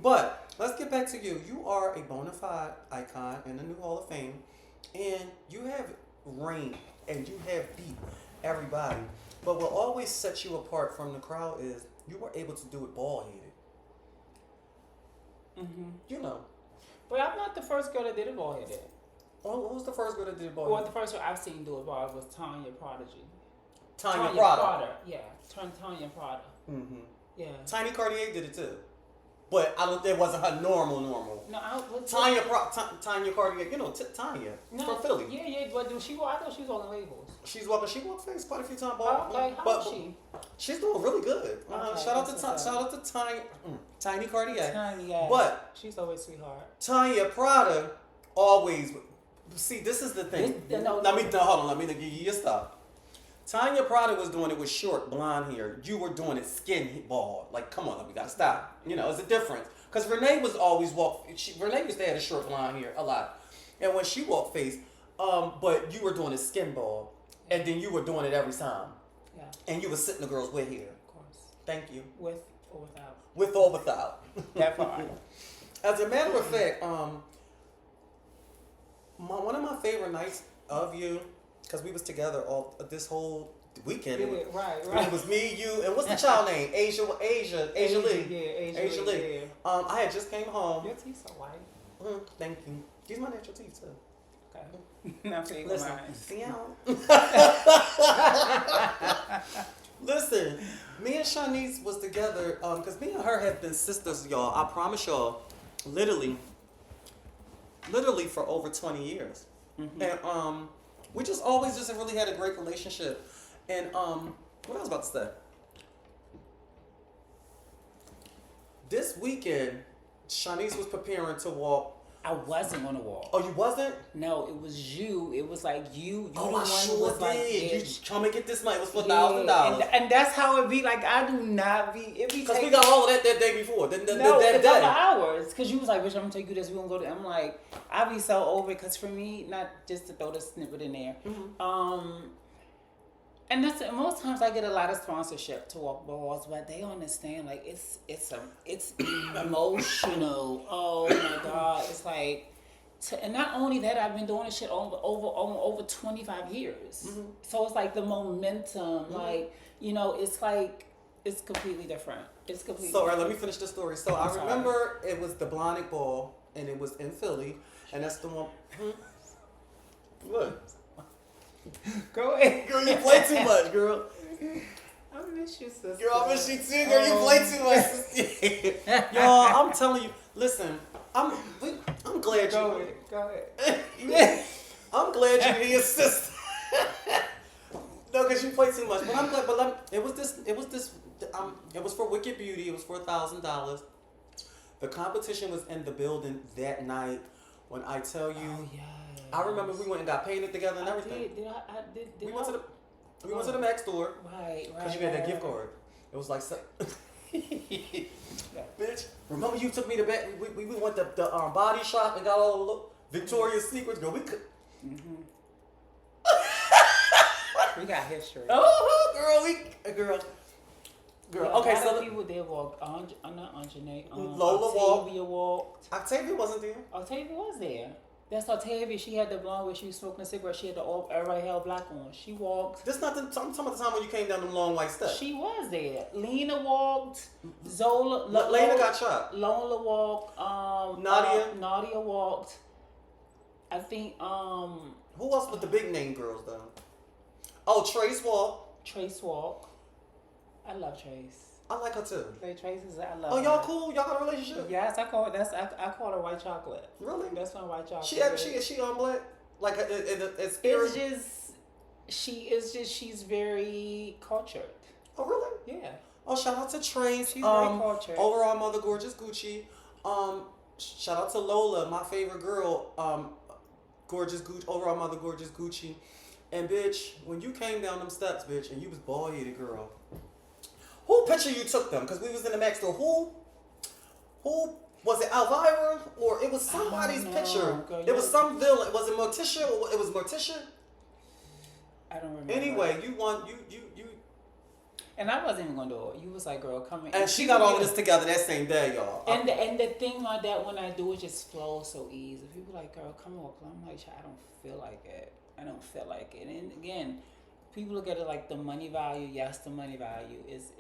Speaker 1: But let's get back to you. You are a bona fide icon in the new Hall of Fame, and you have reigned and you have beat everybody. But what always sets you apart from the crowd is you were able to do it bald-headed. Mm-hmm.
Speaker 2: But I'm not the first girl that did it bald-headed.
Speaker 1: Well, who was the first girl that did it bald-headed?
Speaker 2: Well, the first girl I've seen do it bald was Tanya Prodigy.
Speaker 1: Tanya Prada.
Speaker 2: Yeah, Tanya Prada.
Speaker 1: Mm-hmm.
Speaker 2: Yeah.
Speaker 1: Tiny Cartier did it too, but it wasn't her normal.
Speaker 2: No,
Speaker 1: Tanya Cartier. Tanya from Philly.
Speaker 2: Yeah. But I thought she was walking labels.
Speaker 1: She walked face quite a few times.
Speaker 2: Okay, how is she?
Speaker 1: She's doing really good.
Speaker 2: Okay,
Speaker 1: shout out to Tiny Cartier.
Speaker 2: Tanya.
Speaker 1: But
Speaker 2: she's always sweetheart.
Speaker 1: Tanya Prada always. See, this is the thing. Hold on. Let me give you your stuff. Tanya Prada was doing it with short blonde hair. You were doing it skin bald. Like, come on, we gotta stop. It's a difference. Because Renee was always Renee used to have a short blonde hair a lot. And when she walked face, but you were doing it skin bald. And then you were doing it every time. Yeah. And you were sitting the girls with hair.
Speaker 2: Of course.
Speaker 1: Thank you.
Speaker 2: With or without.
Speaker 1: With or without.
Speaker 2: That part.
Speaker 1: As a matter of fact, one of my favorite nights of you, because we was together all this whole weekend.
Speaker 2: Right.
Speaker 1: It was me, you, and what's the child name? Asia Lee.
Speaker 2: Yeah, Asia Lee.
Speaker 1: Yeah. I had just came home.
Speaker 2: Your teeth so white.
Speaker 1: Thank you. These are my natural teeth too.
Speaker 2: Okay. Now take
Speaker 1: Listen,
Speaker 2: mine.
Speaker 1: see y'all. Listen, me and Shanice was together because me and her have been sisters, y'all. I promise y'all, literally for over 20 years. Mm-hmm. And we just always just really had a great relationship. And what I was about to say. This weekend, Shanice was preparing to walk.
Speaker 2: I wasn't on the walk.
Speaker 1: Oh, you wasn't?
Speaker 2: No, it was you. It was like you.
Speaker 1: Oh, I sure was did. Like, you come and get this money. It was for $1,000.
Speaker 2: And that's how it be. Like, I do not be. It be
Speaker 1: because we got all of that day before. That
Speaker 2: a
Speaker 1: day.
Speaker 2: couple hours. Because you was like, bitch, I'm going to take you this. We're going to go to. I'm like, I be so over it. Because for me, not just to throw the snippet in there. Mm-hmm. And that's most times I get a lot of sponsorship to walk balls, but they understand like it's emotional. Oh my God, it's like, and not only that, I've been doing this shit over 25 years. Mm-hmm. So it's like the momentum, mm-hmm. like it's like it's completely different. It's completely.
Speaker 1: So, all right, let me finish the story. So I remember it was the Blonic Ball and it was in Philly, and that's the one. What?
Speaker 2: Go ahead.
Speaker 1: Girl, you play too much, girl.
Speaker 2: I miss you, sister.
Speaker 1: Girl, I miss you too, girl. You play too much, sister. Y'all, I'm telling you. Listen, I'm glad
Speaker 2: Go
Speaker 1: you.
Speaker 2: ahead.
Speaker 1: I'm glad you're here, sister. No, because you play too much. But I'm glad. But it was for Wicked Beauty. It was for $1,000. The competition was in the building that night. When I tell you,
Speaker 2: Oh, yeah.
Speaker 1: I remember we went and got painted together and everything. We went to the Mac store.
Speaker 2: Right.
Speaker 1: Because you had that gift card. It was like, bitch, remember you took me to bed? We went to the body shop and got all the Victoria's Secrets. Girl, we could.
Speaker 2: Mm-hmm. We got history.
Speaker 1: Oh, girl. Okay, so
Speaker 2: people did walk. Not Anjanae.
Speaker 1: Lola
Speaker 2: Octavia walked.
Speaker 1: Octavia wasn't there.
Speaker 2: Octavia was there. That's Octavia. She had the blonde where she was smoking a cigarette. She had the everybody held black on. She walked.
Speaker 1: This not the I'm talking about the time when you came down them long white steps.
Speaker 2: She was there. Lena walked. Zola.
Speaker 1: Lena got shot.
Speaker 2: Lola walked. Nadia walked. I think.
Speaker 1: Who else with the big name girls though? Oh, Trace walked.
Speaker 2: Trace walked. I love Trace.
Speaker 1: I like her too.
Speaker 2: Like Trace is. I love.
Speaker 1: Oh, y'all
Speaker 2: her.
Speaker 1: cool? Y'all got a relationship?
Speaker 2: Yes, I call her white chocolate.
Speaker 1: Really?
Speaker 2: That's my white chocolate.
Speaker 1: She on black? Like a spirit?
Speaker 2: She's very cultured.
Speaker 1: Oh, really?
Speaker 2: Yeah.
Speaker 1: Oh, shout out to Trace.
Speaker 2: She's very cultured.
Speaker 1: Overall Mother Gorgeous Gucci. Shout out to Lola, my favorite girl. Gorgeous Gucci. Overall Mother Gorgeous Gucci. And bitch, when you came down them steps, bitch, and you was bald headed, girl. Who picture you took them? Because we was in the Mac store. Who was it? Elvira, or it was somebody's picture?
Speaker 2: Girl,
Speaker 1: it was some villain. Was it Morticia? Or it was Morticia?
Speaker 2: I don't remember.
Speaker 1: Anyway, you.
Speaker 2: And I wasn't even gonna do it. You was like, girl, come in.
Speaker 1: And she got all of this together that same day, y'all.
Speaker 2: And the thing like that, when I do it, just flows so easy. People like, girl, come on. I'm like, I don't feel like it. I don't feel like it. And again, people look at it like the money value. Yes, the money value is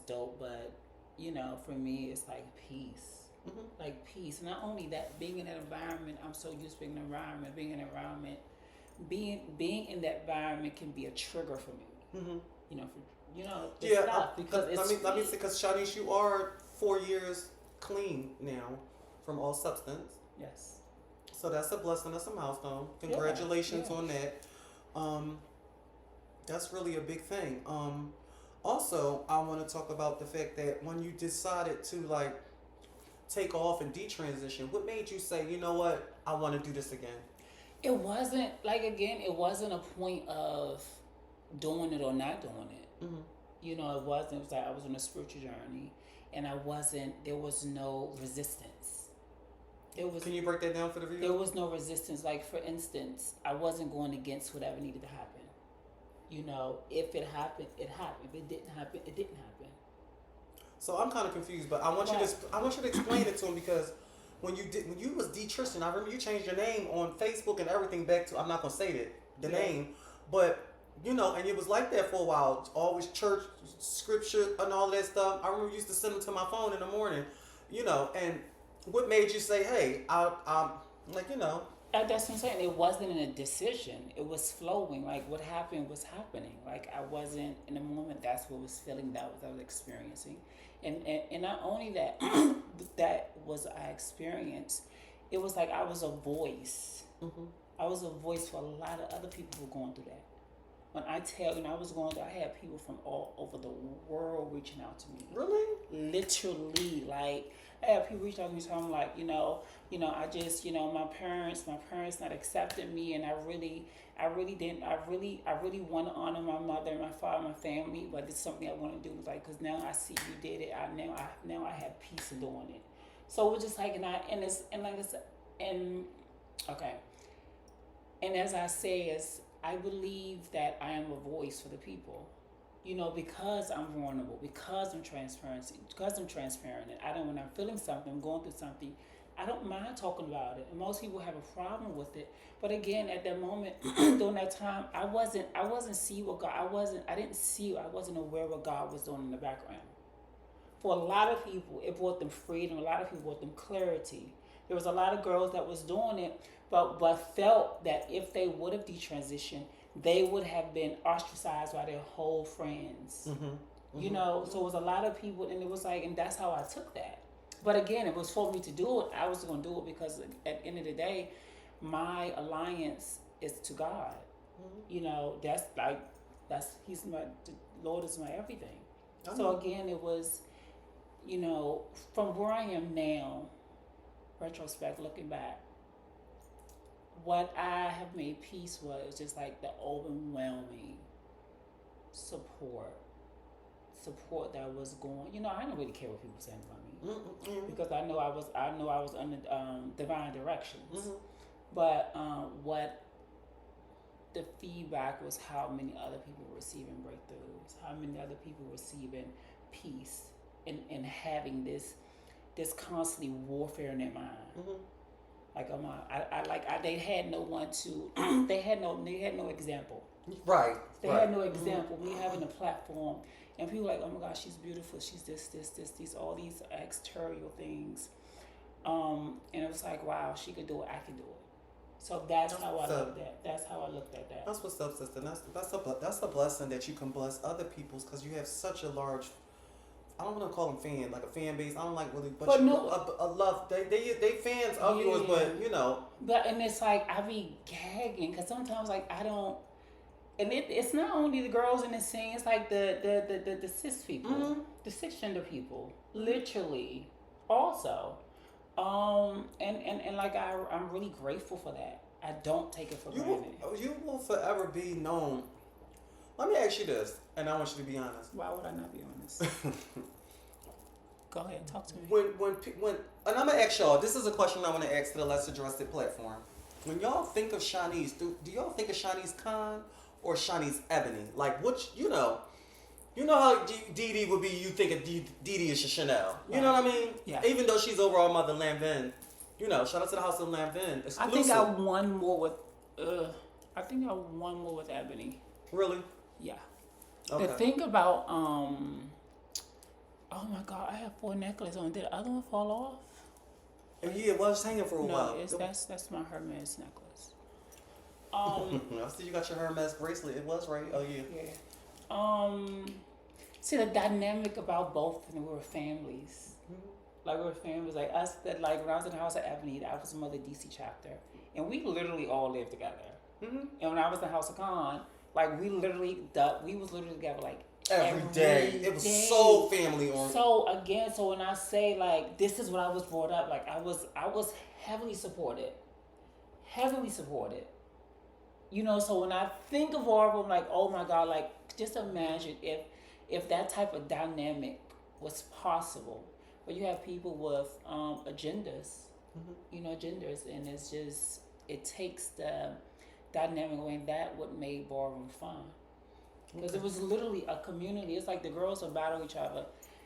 Speaker 2: dope, but you know, for me, it's like peace. Mm-hmm. Like peace. Not only that, being in that environment, I'm so used to being in an environment. Being in an environment, being in that environment can be a trigger for me. Mm-hmm. You know, stuff because it's.
Speaker 1: Let me say, because Shanice, you are 4 years clean now from all substance.
Speaker 2: Yes.
Speaker 1: So that's a blessing. That's a milestone. Congratulations on that. That's really a big thing. Also, I want to talk about the fact that when you decided to like take off and detransition, what made you say, you know what, I want to do this again?
Speaker 2: It wasn't it wasn't a point of doing it or not doing it. Mm-hmm. You know, it wasn't. It was like I was on a spiritual journey, and there was no resistance.
Speaker 1: Can you break that down for the viewers?
Speaker 2: There was no resistance. Like, for instance, I wasn't going against whatever needed to happen. You know, if it happened, it happened. If it didn't happen, it didn't happen.
Speaker 1: So I'm kind of confused, but I want you to explain it to him, because when you was D Tristan, I remember you changed your name on Facebook and everything back to, I'm not gonna say the name, but you know, and it was like that for a while. Always church, scripture, and all that stuff. I remember you used to send them to my phone in the morning, you know, and what made you say, hey, I'm like, you know.
Speaker 2: That's what I'm saying. It wasn't a decision. It was flowing. Like, what happened was happening. Like, I wasn't in the moment. That's what was feeling. That was I was experiencing. And not only that, that was I experienced. It was like I was a voice. Mm-hmm. I was a voice for a lot of other people who were going through that. When I tell you, I was going through, I had people from all over the world reaching out to me.
Speaker 1: Really?
Speaker 2: Literally, like, I had people reach out to me, so I'm like, you know, I just, my parents not accepting me, and I really want to honor my mother and my father, my family, but it's something I want to do, like, because now I see you did it, now I have peace in doing it. So it was just like, and as I say, I believe that I am a voice for the people. You know, because I'm vulnerable, because I'm transparent, and when I'm feeling something, I'm going through something, I don't mind talking about it. And most people have a problem with it. But again, at that moment, during that time, I wasn't see what God, I wasn't aware what God was doing in the background. For a lot of people, it brought them freedom. A lot of people brought them clarity. There was a lot of girls that was doing it, but felt that if they would have detransitioned, they would have been ostracized by their whole friends. You know, so it was a lot of people, and it was like, and that's how I took that. But again, it was for me to do it. I was going to do it because at the end of the day, my alliance is to God. You know, the Lord is my everything. So again, it was, you know, from where I am now, retrospect, looking back, what I have made peace was just like the overwhelming support that was going. You know, I didn't really care what people said about me because I know I was under divine directions. But what the feedback was how many other people were receiving breakthroughs, how many other people were receiving peace, and having this constantly warfare in their mind. Like they had no one to they had no example.
Speaker 1: Right.
Speaker 2: They had no example. Me having a platform, and people were like, oh my gosh, she's beautiful. She's these all these exterior things. And it was like, wow, she could do it. I can do it. So that's how I looked at. That's how I looked at that.
Speaker 1: That's what's up, sister. That's a blessing that you can bless other people's, because you have such a large. I don't want to call them fan, like a fan base. I don't like really, but you a love. They fans of yours, but you know.
Speaker 2: But and it's like I be gagging because sometimes like I don't, and it's not only the girls in the scene. It's like the cis people, the cisgender people, literally, also. And like I'm really grateful for that. I don't take it for granted.
Speaker 1: You will forever be known. Let me ask you this, and I want you to be honest.
Speaker 2: Why would I not be honest? Go ahead, talk to me.
Speaker 1: When and I'm gonna ask y'all. This is a question I want to ask to the Let's Address It platform. When y'all think of SHANICE, do y'all think of SHANICE Khan or SHANICE Ebony? Like which, you know how Dee would be. You think of Dee as Chanel. You know what I mean?
Speaker 2: Yeah.
Speaker 1: Even though she's over our mother Lanvin. You know, shout out to the House of Lanvin. Exclusive.
Speaker 2: I think I won more with. Ebony.
Speaker 1: Really?
Speaker 2: Yeah.
Speaker 1: Okay.
Speaker 2: The thing about oh my God, I have 4 necklaces on. Did the other one fall off?
Speaker 1: Yeah, it was hanging for a while.
Speaker 2: No, that's my Hermes necklace.
Speaker 1: I see you got your Hermes bracelet. It was right. Oh yeah.
Speaker 2: Yeah. See the dynamic about both of them. We were families. Like we were families. Like us. That like when I was in the House of Ebony, that was Mother DC chapter, and we literally all lived together. And when I was in the House of Khan, like we was literally together like
Speaker 1: every day. It was so family oriented.
Speaker 2: So when I say like this is what I was brought up, like I was heavily supported. You know, so when I think of all of them, like oh my God, like just imagine if that type of dynamic was possible. But you have people with agendas, you know, genders, and it's just it takes the dynamic away. That what made Ballroom fun. Because it was literally a community. It's like the girls would battle each other.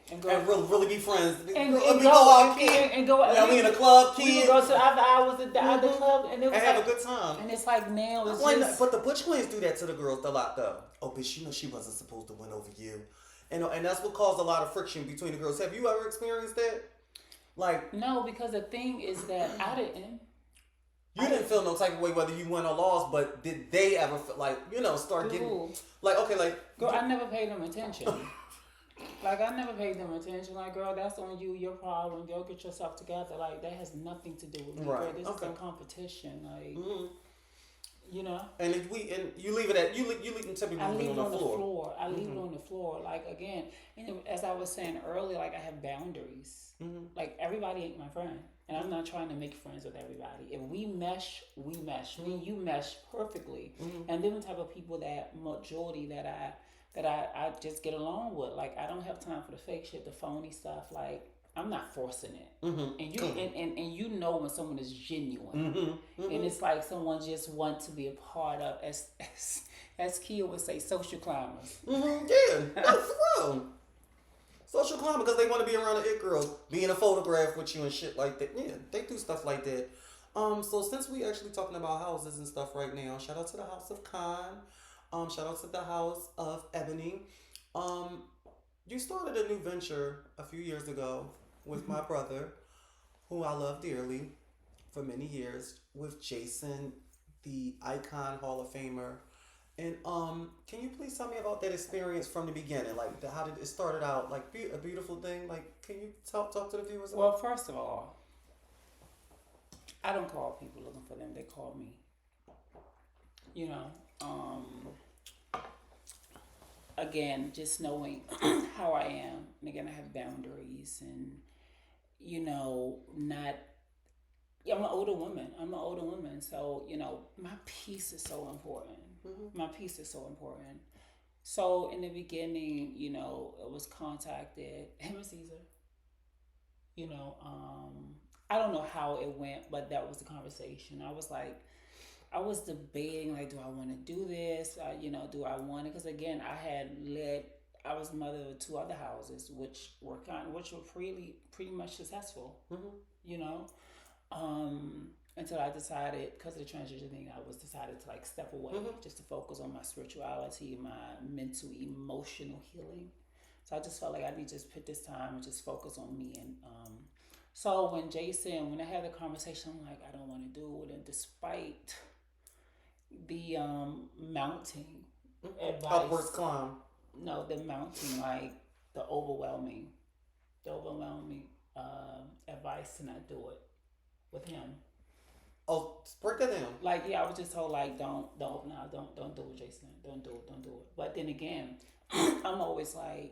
Speaker 2: And
Speaker 1: really be friends.
Speaker 2: And
Speaker 1: go
Speaker 2: out,
Speaker 1: kid.
Speaker 2: And go out.
Speaker 1: We in a club, kid.
Speaker 2: We would go to after hours at the other club. And it was
Speaker 1: and have a good time.
Speaker 2: And it's like now it's just...
Speaker 1: But the Butch Queens do that to the girls a lot, though. Oh, bitch, you know she wasn't supposed to win over you. And that's what caused a lot of friction between the girls. Have you ever experienced that? Like... No,
Speaker 2: because the thing is that I didn't.
Speaker 1: You didn't feel no type of way whether you won or lost, but did they ever feel like, you know, start getting... Like, okay, like...
Speaker 2: Girl, I never paid them attention. Like, I never paid them attention. Like, girl, that's on you, your problem. Go get yourself together. Like, that has nothing to do with me.
Speaker 1: Right.
Speaker 2: Girl, this is a competition. Like, you know?
Speaker 1: And you leave it at... You leave it typically
Speaker 2: I leave it on the
Speaker 1: floor.
Speaker 2: floor. I leave it on the floor. Like, again, and as I was saying earlier, like, I have boundaries. Like, everybody ain't my friend. And I'm not trying to make friends with everybody. If we mesh, we mesh. Me and you mesh perfectly. And then the type of people majority that I just get along with. Like, I don't have time for the fake shit, the phony stuff. Like, I'm not forcing it. And you and you know when someone is genuine. And it's like someone just wants to be a part of, as Kia would say, social climbers.
Speaker 1: Yeah, that's real. Social climber, because they want to be around the it girls, be in a photograph with you and shit like that. Yeah, they do stuff like that. So since we actually talking about houses and stuff right now, shout out to the House of Khan. Shout out to the House of Ebony. You started a new venture a few years ago with my brother, who I love dearly. for many years with Jason, the Icon Hall of Famer. And can you please tell me about that experience from the beginning? Like, how did it started out? Like, a beautiful thing. Like, can you talk to the viewers?
Speaker 2: Well, first of all, I don't call people looking for them. They call me. You know, again, just knowing how I am, and again, I have boundaries, and not. I'm an older woman, so my peace is so important. Mm-hmm. My peace is so important. So in the beginning, it was contacted. Him and Caesar. I don't know how it went, but that was the conversation. I was debating, like, do I want to do this? Do I want it? Because again, I was mother of 2 other houses, which were pretty much successful. Mm-hmm. Until I decided, because of the transition thing, I decided to step away, mm-hmm. just to focus on my spirituality, my mental, emotional healing. So I just felt like I need to just put this time and just focus on me. And so when I had the conversation, I'm like, I don't want to do it. And despite the mounting advice,
Speaker 1: upwards climb.
Speaker 2: No, the mounting, the overwhelming advice to not do it with him.
Speaker 1: Oh, break that down.
Speaker 2: I was just told, don't do it, Jason. Don't do it. But then again, I'm always I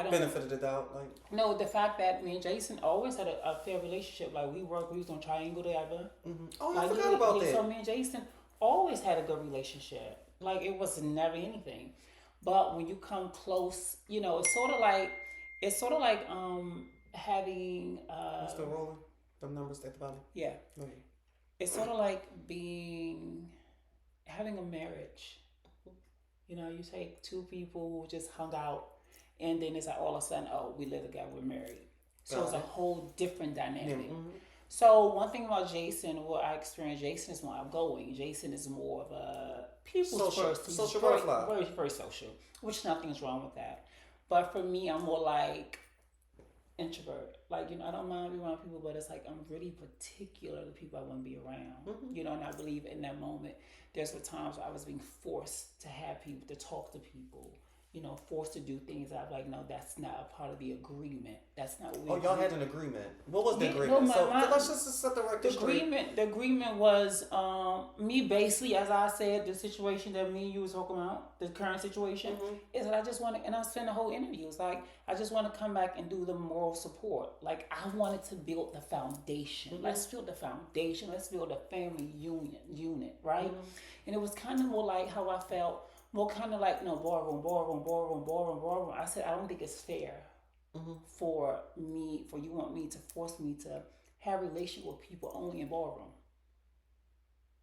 Speaker 2: don't
Speaker 1: benefit of the doubt,
Speaker 2: No, the fact that me and Jason always had a fair relationship. We was on triangle together.
Speaker 1: Mm-hmm. Oh, I forgot about that.
Speaker 2: So me and Jason always had a good relationship. It was never anything. But when you come close, it's sort of like having
Speaker 1: What's the rolling? The numbers at the bottom?
Speaker 2: Yeah.
Speaker 1: Okay.
Speaker 2: It's sort of like having a marriage. You take 2 people who just hung out, and then it's all of a sudden, we live together, we're married. So it's a whole different dynamic. Mm-hmm. So one thing about Jason, what I experienced, Jason is more outgoing. Jason is more of a people's person.
Speaker 1: Social butterfly.
Speaker 2: Very, very social, which nothing's wrong with that. But for me, I'm more introvert. I don't mind being around people, but it's I'm really particular to the people I want to be around. Mm-hmm. And I believe in that moment, there's times where I was being forced to have people, to talk to people, forced to do things. I'm no, that's not a part of the agreement. That's not what we
Speaker 1: y'all had an agreement. What was the agreement? Let's just set the record straight.
Speaker 2: The agreement was me basically, as I said, the situation that me and you was talking about, the current situation, mm-hmm. is that I just want to, and I spent the whole interview, it's I just want to come back and do the moral support. I wanted to build the foundation. Mm-hmm. Let's build the foundation. Let's build a family unit, right? Mm-hmm. And it was kind of more like how I felt, more kind of ballroom. I said, I don't think it's fair, mm-hmm. for you want me to force me to have a relationship with people only in ballroom.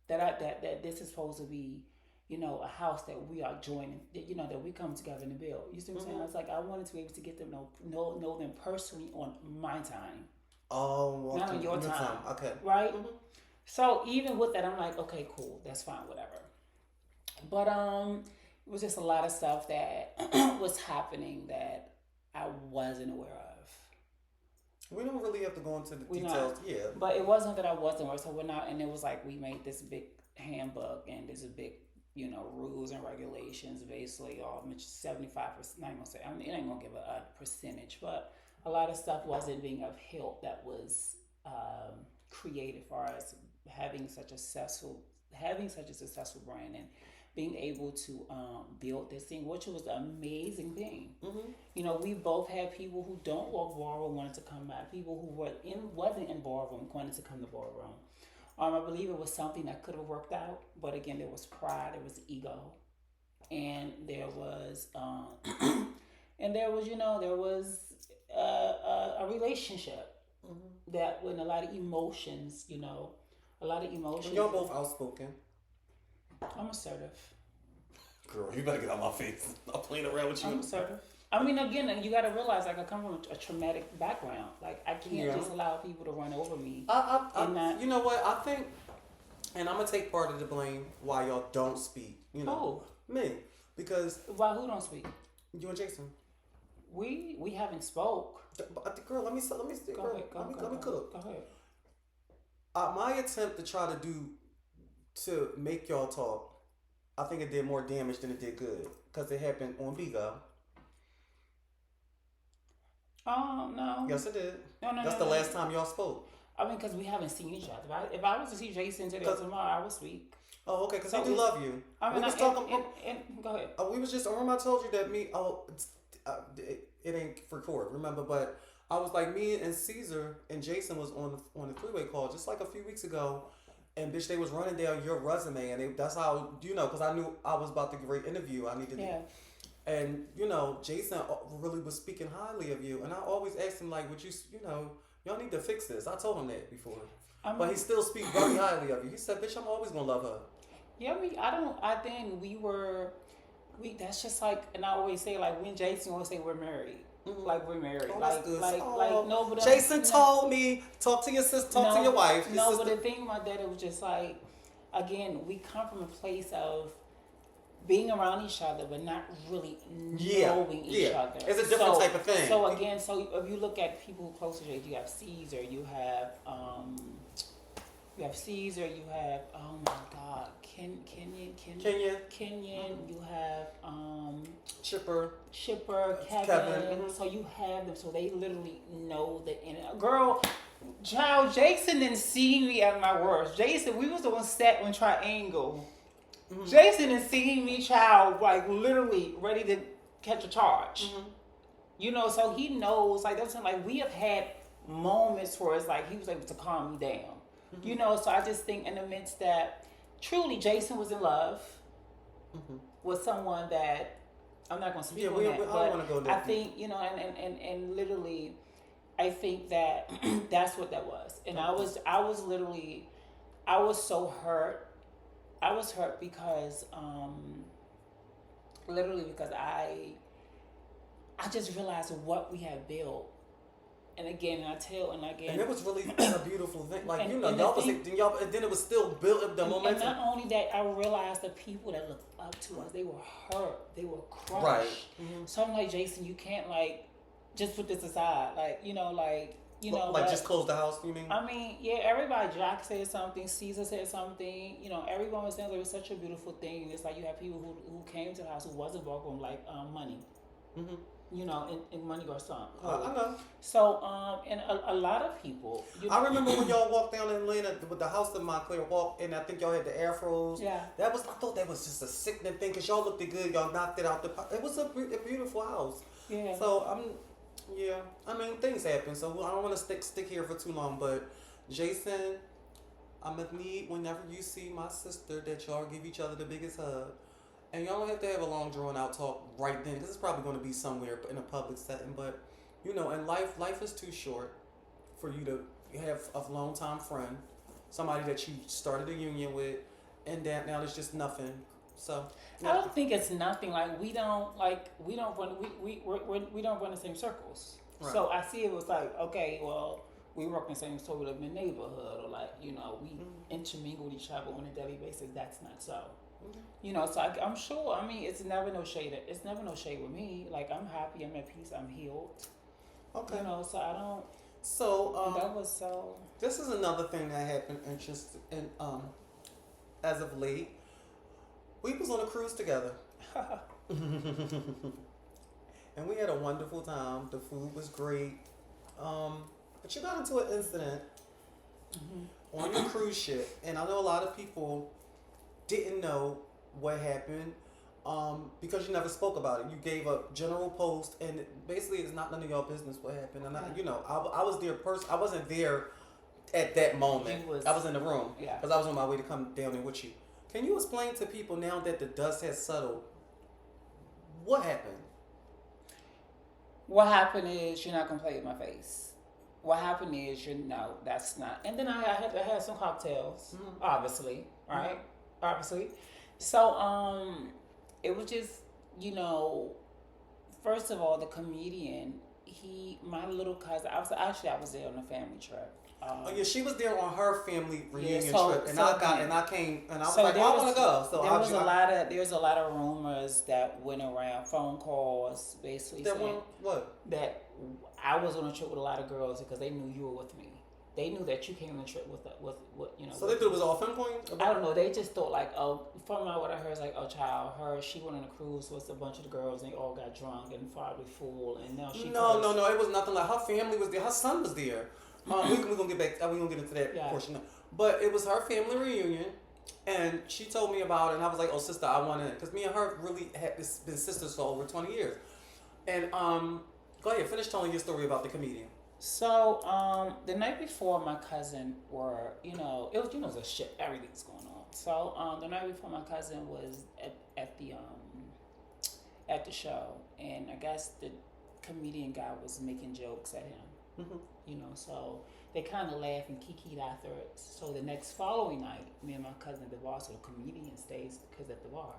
Speaker 2: That this is supposed to be, a house that we are joining, that we come together and build. You see what I'm saying? I was I wanted to be able to get them know them personally on my time.
Speaker 1: Oh,
Speaker 2: not on your time.
Speaker 1: Okay.
Speaker 2: Right? Mm-hmm. So even with that, I'm okay, cool, that's fine, whatever. But it was just a lot of stuff that was happening that I wasn't aware of.
Speaker 1: We don't really have to go into the details. Yeah.
Speaker 2: But it wasn't that I wasn't aware. So we're not, and it was we made this big handbook, and there's a big, rules and regulations, basically, all 75%. Not gonna say, it ain't gonna give a percentage, but a lot of stuff wasn't being upheld that was created for us having such a successful brand and being able to build this thing, which was an amazing thing. Mm-hmm. We both had people who don't walk ballroom wanted to come back. People who wasn't in ballroom wanted to come to ballroom. I believe it was something that could have worked out, but again, there was pride, there was ego, and there was a relationship, mm-hmm. that when a lot of emotions. And
Speaker 1: y'all both outspoken.
Speaker 2: I'm assertive.
Speaker 1: Girl, you better get out my face. I'm playing around with you.
Speaker 2: I'm assertive. Again, you got to realize, I come from a traumatic background. I can't just allow people to run over me.
Speaker 1: You know what? I think, and I'm going to take part of the blame why y'all don't speak.
Speaker 2: Who?
Speaker 1: Me. Because...
Speaker 2: Why who don't speak?
Speaker 1: You and Jason.
Speaker 2: We haven't spoke.
Speaker 1: Girl, let me cook.
Speaker 2: Go ahead.
Speaker 1: my attempt to try to make y'all talk, I think it did more damage than it did good because it happened on Bigo.
Speaker 2: No.
Speaker 1: Yes, it did.
Speaker 2: No.
Speaker 1: That's the last time y'all spoke.
Speaker 2: I mean, because we haven't seen each other. If I was to see Jason today or tomorrow, I would speak.
Speaker 1: Oh, okay, because
Speaker 2: So
Speaker 1: he do love you.
Speaker 2: I mean,
Speaker 1: we was talking.
Speaker 2: go ahead.
Speaker 1: We was just. Remember I told you that me. It ain't record. Remember, but I was like me and Caesar and Jason was on the three-way call just like a few weeks ago, and bitch, they was running down your resume, and that's how because I knew I was about to get an interview. I needed.
Speaker 2: Yeah.
Speaker 1: And Jason really was speaking highly of you, and I always asked him like, would you y'all need to fix this. I told him that before. But he still speaks very highly of you. He said, bitch, I'm always going to love her.
Speaker 2: Yeah, I think that's just like, and I always say, like, when Jason always say we're married. Mm-hmm. Like, we're married.
Speaker 1: Oh,
Speaker 2: like, no, but
Speaker 1: Jason told me, talk to your sister, talk to your wife.
Speaker 2: But the thing about that, it was just like, again, we come from a place of being around each other, but not really knowing each other.
Speaker 1: It's a different type of thing.
Speaker 2: So again, if you look at people closer to you have Caesar, you have Caesar, you have oh my God, Kenyon, you have
Speaker 1: Chipper,
Speaker 2: Kevin. Mm-hmm. So you have them, so they literally know the girl. Child, Jason didn't see me at my worst. Jason, we was on set on Triangle. Mm-hmm. Jason is seeing me, child, like literally ready to catch a charge. Mm-hmm. So he knows, like that's like we have had moments where it's like he was able to calm me down. Mm-hmm. So I just think in the midst that truly Jason was in love with someone that I'm not going to speak on that, but I don't go there. I think and literally, I think that that's what that was, and I was so hurt. I was hurt because, literally because I just realized what we had built. And again, and
Speaker 1: it was really a beautiful thing. Like, and then it was still built up the momentum.
Speaker 2: And not only that, I realized the people that looked up to us, they were hurt. They were crushed.
Speaker 1: Right. Mm-hmm.
Speaker 2: So I'm like, Jason, you can't just put this aside.
Speaker 1: Just close the house, you mean?
Speaker 2: I mean, yeah, everybody, Jack said something, Caesar said something, everyone was saying it was such a beautiful thing. And it's like you have people who came to the house who wasn't welcome, like money. Mm-hmm. And money or something.
Speaker 1: I know.
Speaker 2: So, and a lot of people.
Speaker 1: I remember when y'all walked down in Atlanta with the house of Montclair walk, and I think y'all had the afros.
Speaker 2: Yeah.
Speaker 1: I thought that was just a sickening thing because y'all looked good. Y'all knocked it out the park. It was a beautiful house.
Speaker 2: Yeah.
Speaker 1: So I mean, things happen, so I don't want to stick here for too long, but Jason, I'm going to need, whenever you see my sister, that y'all give each other the biggest hug, and y'all don't have to have a long, drawn-out talk right then, because it's probably going to be somewhere in a public setting, but, in life is too short for you to have a long-time friend, somebody that you started a union with, and that now there's just nothing. So
Speaker 2: I don't think it's nothing. We don't run the same circles. Right. So I see it was like, okay, well, we work in the same store, we live in the neighborhood, or we intermingle with each other on a daily basis. That's not so. Mm-hmm. So I'm sure. I mean, it's never no shade. It's never no shade with me. Like, I'm happy. I'm at peace. I'm healed. Okay. So I don't.
Speaker 1: So
Speaker 2: that was so.
Speaker 1: This is another thing that happened interesting, and as of late. We was on a cruise together. And we had a wonderful time. The food was great. But you got into an incident on your cruise ship. And I know a lot of people didn't know what happened because you never spoke about it. You gave a general post, and basically it's not none of y'all business what happened. And I was there I wasn't there at that moment. I was in the room because I was on my way to come down there with you. Can you explain to people now that the dust has settled, what happened?
Speaker 2: What happened is you're not going to play in my face. What happened is that's not. And then I had some cocktails, obviously, right? Mm-hmm. Obviously. So, it was just, first of all, the comedian, my little cousin, I was there on a family trip.
Speaker 1: She was there on her family reunion trip, and I came, and I was like, I want to go. So
Speaker 2: there's a lot of rumors that went around, phone calls, basically saying
Speaker 1: that I was
Speaker 2: on a trip with a lot of girls because they knew you were with me. they knew that you came on the trip with you know.
Speaker 1: So they thought it was all fun point?
Speaker 2: I don't know. They just thought like, oh, from what I heard, it's like, oh, child, she went on a cruise with a bunch of the girls and they all got drunk and probably full, and now she.
Speaker 1: No. It was nothing like her family was there. Her son was there. We're gonna get back. We're gonna get into that portion. But it was her family reunion, and she told me about it, and I was like, oh, sister, I want to, because me and her really had been sisters for over 20 years. And go ahead, finish telling your story about the comedian.
Speaker 2: So the night before, my cousin were, it was a shit. Everything's going on. So the night before, my cousin was at the show, and I guess the comedian guy was making jokes at him. So they kind of laughed and kikied after it. So the next following night, me and my cousin at the bar, so the comedian stays because at the bar.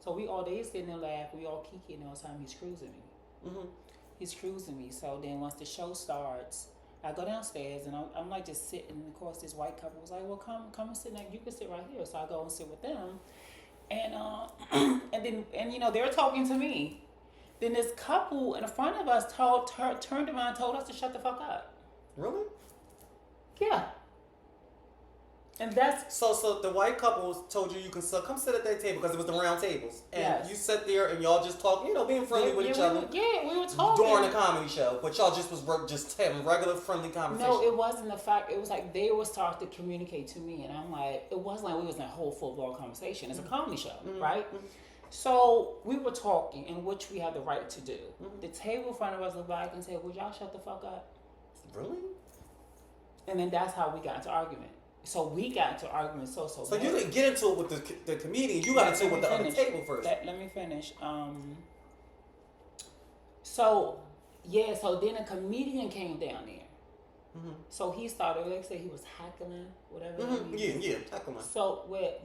Speaker 2: So we all day sitting there laughing, we all kiki, and all the time he's cruising me. He's cruising me. So then once the show starts, I go downstairs and I'm like just sitting. And of course, this white couple was like, "Well, come and sit next. You can sit right here." So I go and sit with them, and then they were talking to me. Then this couple in front of us turned around and told us to shut the fuck up.
Speaker 1: Really?
Speaker 2: Yeah. And that's
Speaker 1: so the white couple told you can come sit at that table because it was the round tables, and you sat there and y'all just talking, being friendly with each other.
Speaker 2: We were talking
Speaker 1: during the comedy show, but y'all just was just having regular friendly conversation.
Speaker 2: No, it wasn't the fact. It was like they were starting to communicate to me, and I'm like, it wasn't like we was in a whole full-blown conversation. It's a comedy show, right? So we were talking, in which we had the right to do. The table in front of us looked back and said, "Would y'all shut the fuck up?"
Speaker 1: Really?
Speaker 2: And then that's how we got into argument. So we got into argument so
Speaker 1: you didn't get into it with the comedian. You got into it with the other table first.
Speaker 2: Let me finish. So then a comedian came down there. So he started, like say he was heckling, whatever.
Speaker 1: Yeah, heckling.
Speaker 2: So what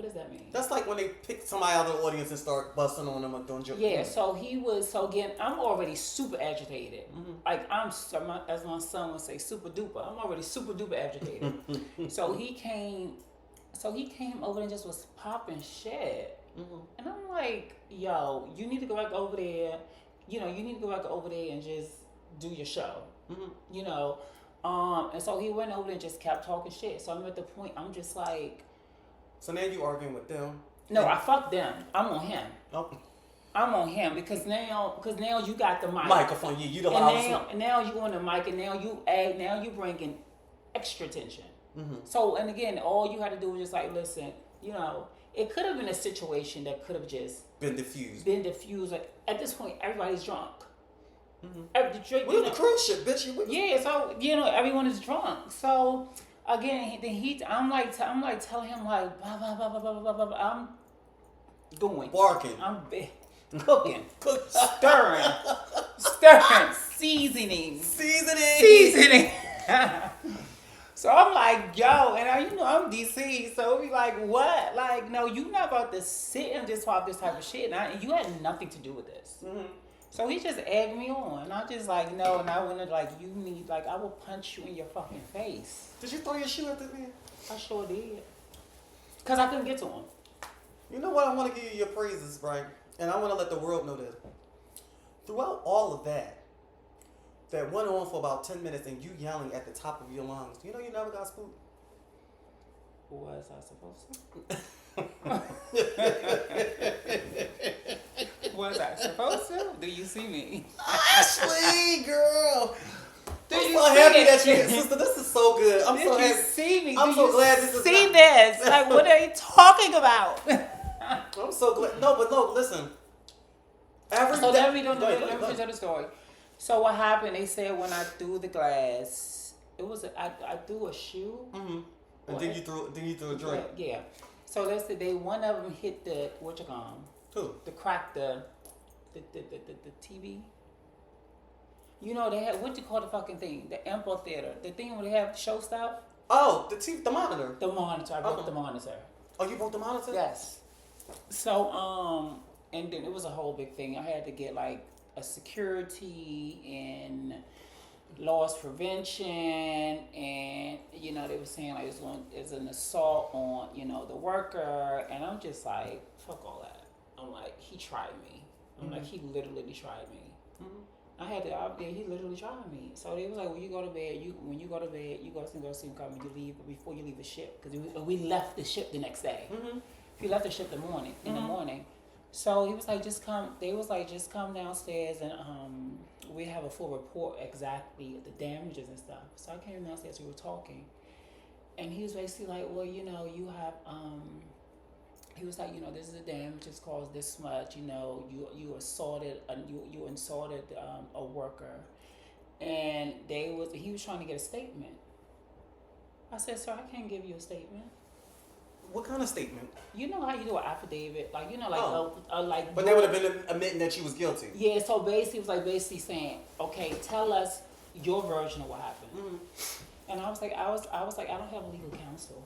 Speaker 2: does that mean?
Speaker 1: That's like when they pick somebody out of the audience and start busting on them or doing jokes.
Speaker 2: Yeah, so so again, I'm already super agitated. Like as my son would say, super duper. I'm already super duper agitated. So he came over and just was popping shit. And I'm like, yo, you need to go back over there. You need to go back over there and just do your show. And so he went over there and just kept talking shit. So I'm at the point, I'm just like...
Speaker 1: So now you arguing with them?
Speaker 2: No, I fucked them. I'm on him.
Speaker 1: Oh.
Speaker 2: I'm on him because now you got the mic.
Speaker 1: Microphone, you the loudest one.
Speaker 2: And now you on the mic, and now you bringing extra tension. So, and again, all you had to do was just like, listen, it could have been a situation that could have just...
Speaker 1: Been diffused.
Speaker 2: Like, at this point, everybody's drunk.
Speaker 1: We're on the cruise ship, bitch.
Speaker 2: Yeah, so everyone is drunk. So again, I'm like telling him like blah blah blah blah blah blah blah. I'm doing
Speaker 1: barking.
Speaker 2: I'm cooking, stirring, seasoning. So I'm like, yo, and I'm DC, so we like, what? Like, no, you not about to sit and just talk this type of shit, and you had nothing to do with this. So he just egged me on. And I just like, no, and I went to like, I will punch you in your fucking face.
Speaker 1: Did you throw your shoe at this man?
Speaker 2: I sure did. Because I couldn't get to him.
Speaker 1: You know what? I want to give you your praises, right? And I want to let the world know this. Throughout all of that went on for about 10 minutes and you yelling at the top of your lungs, you never got spooked?
Speaker 2: Was I supposed to? Was I supposed to? Do you see me?
Speaker 1: Ashley, girl.
Speaker 2: I'm
Speaker 1: so happy that you, sister. This is so good. I'm so happy.
Speaker 2: See me?
Speaker 1: I'm so glad this is.
Speaker 2: See this? Like, what are you talking about?
Speaker 1: I'm so glad. No, listen.
Speaker 2: Let me finish the story. So what happened? They said when I threw the glass, it was I threw a shoe.
Speaker 1: And then you threw a drink.
Speaker 2: Yeah. So let's say one of them hit the
Speaker 1: Who?
Speaker 2: The crack the TV. They had what you call the fucking thing? The amphitheater. The thing where they have show stuff.
Speaker 1: Oh, the monitor.
Speaker 2: The monitor. I broke the monitor.
Speaker 1: Oh, you broke the monitor?
Speaker 2: Yes. So and then it was a whole big thing. I had to get like a security and loss prevention, and they were saying like it's an assault on the worker, and I'm just like, fuck all that. I'm like, he tried me. I'm like, he literally tried me. He literally tried me. So they was like, when you go to bed, you go to see him come and you leave before you leave the ship, because we left the ship the next day.
Speaker 1: Mm-hmm.
Speaker 2: We left the ship in the morning. So he was like, just come. They was like, just come downstairs and we have a full report exactly the damages and stuff. So I came downstairs. We were talking, and he was basically like, well, you know, you have He was like, you know, this is the damage. It's caused this much. You know, you assaulted you insulted a worker, and he was trying to get a statement. I said, sir, I can't give you a statement.
Speaker 1: What kind of statement?
Speaker 2: You know how you do an affidavit, like, you know, like like.
Speaker 1: But they would have been admitting that she was guilty.
Speaker 2: Yeah. So basically, it was like basically saying, okay, tell us your version of what happened.
Speaker 1: Mm-hmm.
Speaker 2: And I was like, I don't have legal counsel.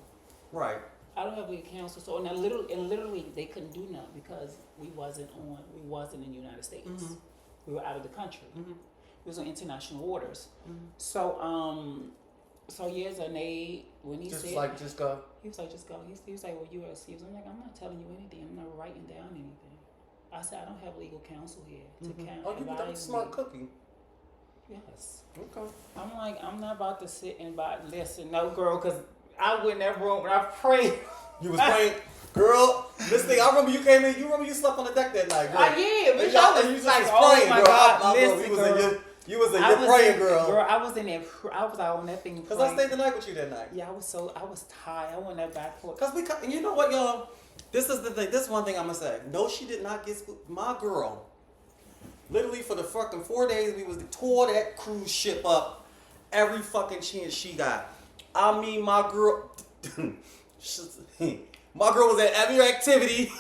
Speaker 1: Right.
Speaker 2: I don't have legal counsel. So literally they couldn't do nothing because we wasn't in the United States.
Speaker 1: Mm-hmm.
Speaker 2: We were out of the country.
Speaker 1: Mm-hmm.
Speaker 2: We was on international waters.
Speaker 1: Mm-hmm.
Speaker 2: So years and when he
Speaker 1: just
Speaker 2: said,
Speaker 1: like, just go.
Speaker 2: he was like, just go. He was like, well, you are serious. I'm like, I'm not telling you anything. I'm not writing down anything. I said, I don't have legal counsel here to count.
Speaker 1: Oh, you got a smart cookie.
Speaker 2: Yes.
Speaker 1: Okay.
Speaker 2: I'm like, I'm not about to sit and listen, no, girl, because I went in that room and I prayed.
Speaker 1: You was praying, girl. This thing, I remember you came in. You remember you slept on the deck that night, girl.
Speaker 2: Yeah, but
Speaker 1: y'all
Speaker 2: you
Speaker 1: was
Speaker 2: like,
Speaker 1: praying,
Speaker 2: oh my
Speaker 1: girl.
Speaker 2: God,
Speaker 1: listen,
Speaker 2: girl.
Speaker 1: You was in your praying, girl.
Speaker 2: Girl, I was in there. I was out on that thing.
Speaker 1: Because I stayed the night with you that night.
Speaker 2: Yeah, I was tired. I went that back for.
Speaker 1: Because you know what, y'all? This is the thing. This is one thing I'm going to say. No, she did not get spooked. My girl, literally for the fucking 4 days, we tore that cruise ship up every fucking chance she got. I mean, my girl was at every activity.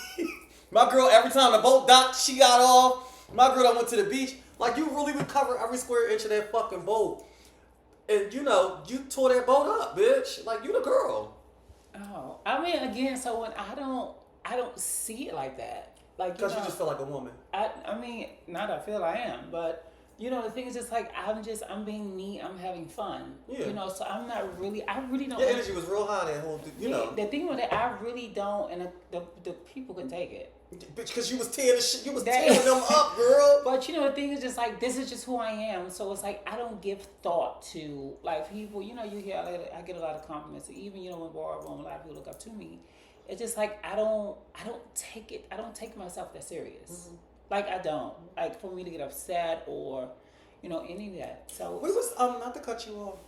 Speaker 1: My girl, every time the boat docked, she got off. My girl, I went to the beach. Like, you really would cover every square inch of that fucking boat. And, you know, you tore that boat up, bitch. Like, you the girl.
Speaker 2: Oh, I mean, again, so when I don't see it like that. Like,
Speaker 1: because you just feel like a woman.
Speaker 2: I mean, not I feel I am, but you know, the thing is just like I'm being me. I'm having fun. Yeah. You know, so I really don't.
Speaker 1: Your energy was real high that whole. You know.
Speaker 2: The thing with it, I really don't, and the people can take it.
Speaker 1: Bitch, because you was tearing them up, girl.
Speaker 2: But you know, the thing is just like, this is just who I am. So it's like, I don't give thought to, like, people, you know, you hear, I get a lot of compliments. Even, you know, when Ballroom, a lot of people look up to me. It's just like, I don't take myself that serious. Mm-hmm. Like, I don't. Like, for me to get upset or, you know, any of that. So
Speaker 1: we was, not to cut you off.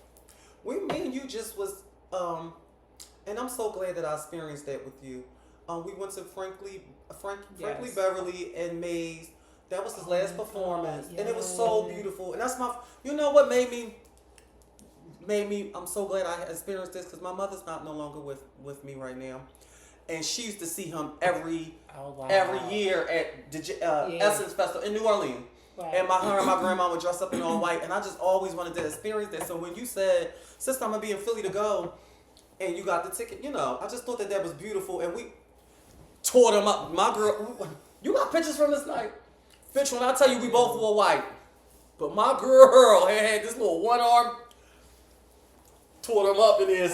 Speaker 1: Me and you just was, and I'm so glad that I experienced that with you. We went to Frankly
Speaker 2: yes.
Speaker 1: Beverly and Maze. That was his last performance, and it was so beautiful. And that's you know what made me. I'm so glad I experienced this because my mother's no longer with me right now, and she used to see him every year at the Essence Festival in New Orleans. Wow. And her and my grandma would dress up in all white, and I just always wanted to experience that. So when you said, "Sister, I'm gonna be in Philly to go," and you got the ticket, you know, I just thought that was beautiful, and we tore them up. My girl, you got pictures from this night? Bitch, when I tell you we both wore white, but my girl had this little one arm, tore them up in there.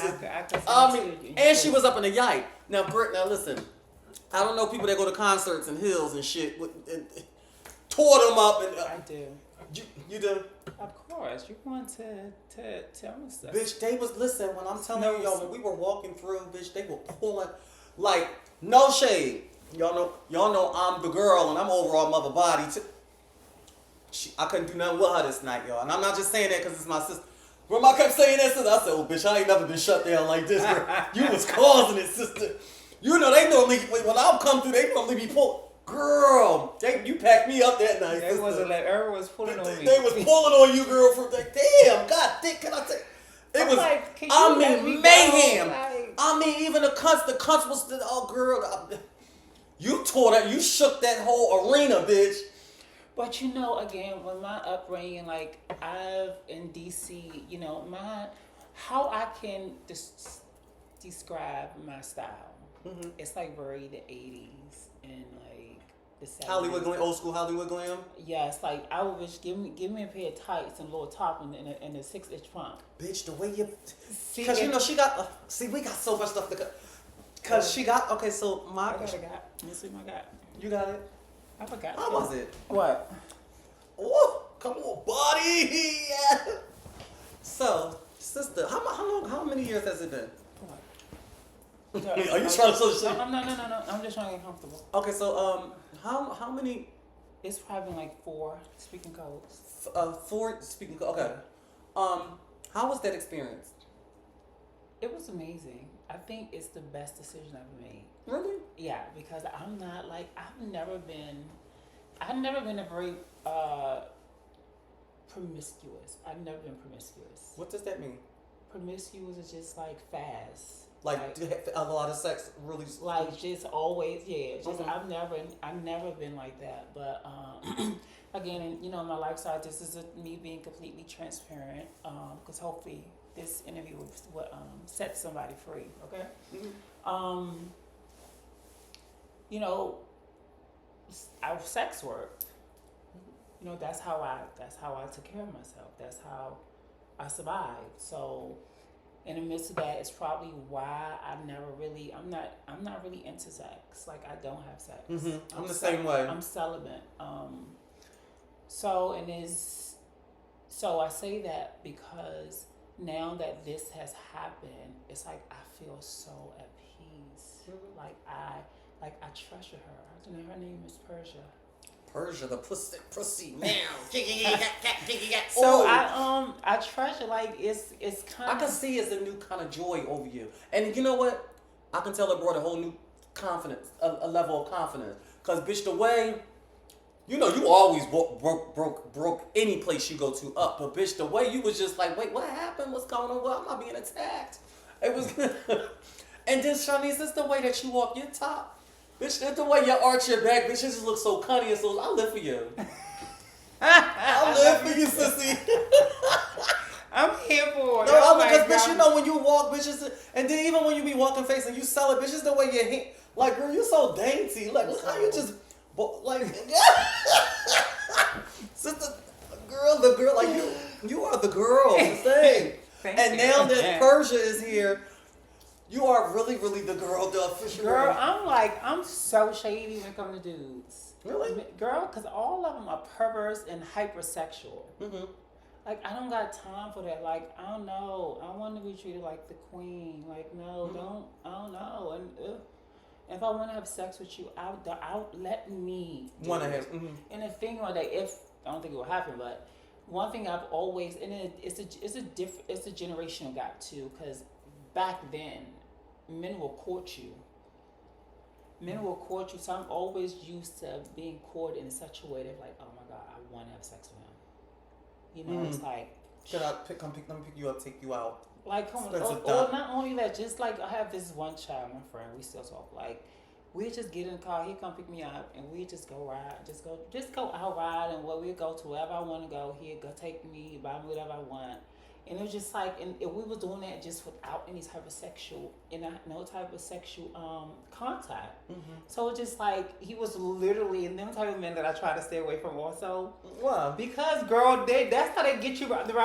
Speaker 1: I mean, and she was up in the yike. Now, Britt, listen, I don't know people that go to concerts and hills and shit, and tore them up. And
Speaker 2: I do.
Speaker 1: You do?
Speaker 2: Of course. You want to tell me stuff.
Speaker 1: Bitch, they was, listen, when I'm telling you, y'all, when we were walking through, bitch, they were pulling, like, no shade. Y'all know I'm the girl and I'm overall mother body. I couldn't do nothing with her this night, y'all. And I'm not just saying that because it's my sister. Grandma kept saying that, sister. I said, oh, bitch, I ain't never been shut down like this. You was causing it, sister. You know, they normally, when I come through, they normally be pulled. Girl, you packed me up that night.
Speaker 2: They wasn't like, everyone was pulling on me.
Speaker 1: They was pulling on you, girl, from like, damn, God, can I take? It was,
Speaker 2: like,
Speaker 1: mayhem. Like, I mean, even the cunts was, oh, girl, you tore that, you shook that whole arena, bitch.
Speaker 2: But you know, again, when my upbringing, like, I've in DC, you know, how I can describe my style, it's like very the 80s and like the 70s.
Speaker 1: Hollywood glam, old school Hollywood glam?
Speaker 2: Yes, like, I would just give me a pair of tights and a little top and a 6-inch pump.
Speaker 1: Bitch, the way you, because you know, she got, we got so much stuff to cut. Because she got, okay, so my...
Speaker 2: Let me see my God.
Speaker 1: You got it?
Speaker 2: I forgot.
Speaker 1: How was it?
Speaker 2: What?
Speaker 1: Oh, Come on, buddy. Yeah. So, sister, how many years has it been?
Speaker 2: What?
Speaker 1: Are you trying to say?
Speaker 2: No. I'm just trying to get comfortable.
Speaker 1: Okay, so how many?
Speaker 2: It's probably been like 4 speaking codes.
Speaker 1: 4 speaking. Okay. How was that experience?
Speaker 2: It was amazing. I think it's the best decision I've ever made.
Speaker 1: Really?
Speaker 2: Yeah, because I'm not like I've never been a very promiscuous. I've never been promiscuous.
Speaker 1: What does that mean?
Speaker 2: Promiscuous is just like fast.
Speaker 1: Like a lot of sex, really.
Speaker 2: Like just always, yeah. Just
Speaker 1: Mm-hmm.
Speaker 2: I've never been like that. But again, you know, my lifestyle. This is me being completely transparent. Because hopefully this interview will set somebody free. Okay.
Speaker 1: Mm-hmm.
Speaker 2: You know, our sex worked. You know, that's how I took care of myself. That's how I survived. So in the midst of that, it's probably why I'm not really into sex. Like I don't have sex.
Speaker 1: Mm-hmm. I'm the same way.
Speaker 2: I'm celibate. So I say that because now that this has happened, it's like I feel so at peace.
Speaker 1: Mm-hmm.
Speaker 2: Like I treasure her. I don't know, her name is Persia.
Speaker 1: Persia, the pussy now.
Speaker 2: So I treasure, like it's kind
Speaker 1: I can see it's a new kind of joy over you, and you know what? I can tell it brought a whole new confidence, a level of confidence. Cause bitch, the way, you know, you always broke any place you go to up, but bitch, the way you was just like, wait, what happened? What's going on? Well, I'm not being attacked. It was, and then Shanice, it's the way that you walk your top. Bitch, that's the way you arch your back. Bitch, you just look so cunny and so. I live for you. I live for you, sissy.
Speaker 2: I'm here for it.
Speaker 1: No, because bitch, you know when you walk, bitches, and then even when you be walking face and you sell it, bitch, it's the way you hit. Like, girl, you so dainty. Like, look how you just, like, sister, the girl, like you are the girl. The thing. And now that Persia is here. You are really, really the girl, the official
Speaker 2: girl. I'm so shady when it comes to dudes.
Speaker 1: Really?
Speaker 2: Girl, because all of them are perverse and hypersexual.
Speaker 1: Mm-hmm.
Speaker 2: Like, I don't got time for that. Like, I don't know. I want to be treated like the queen. Like, no, I don't know. And if I want to have sex with you, let me
Speaker 1: Want to have. Mm-hmm.
Speaker 2: And the thing on that, I don't think it will happen, but one thing I've always, and it's a generational gap too, because back then, men will court you. So I'm always used to being courted in such a way that like, oh my God, I want to have sex with him. You know, it's like,
Speaker 1: let me pick you up, take you out.
Speaker 2: Like, come on, or not only that, just like I have this one child, my friend, we still talk. Like, we just get in the car, he come pick me up, and we just go ride, just go out ride, and we go to wherever I want to go. He'll go take me, buy me whatever I want. And it was just like, and we was doing that just without any type of sexual, no type of sexual contact. Mm-hmm. So it's just like, he was literally, and them type of men that I try to stay away from also.
Speaker 1: Wow.
Speaker 2: Because, girl, that's how they get you around your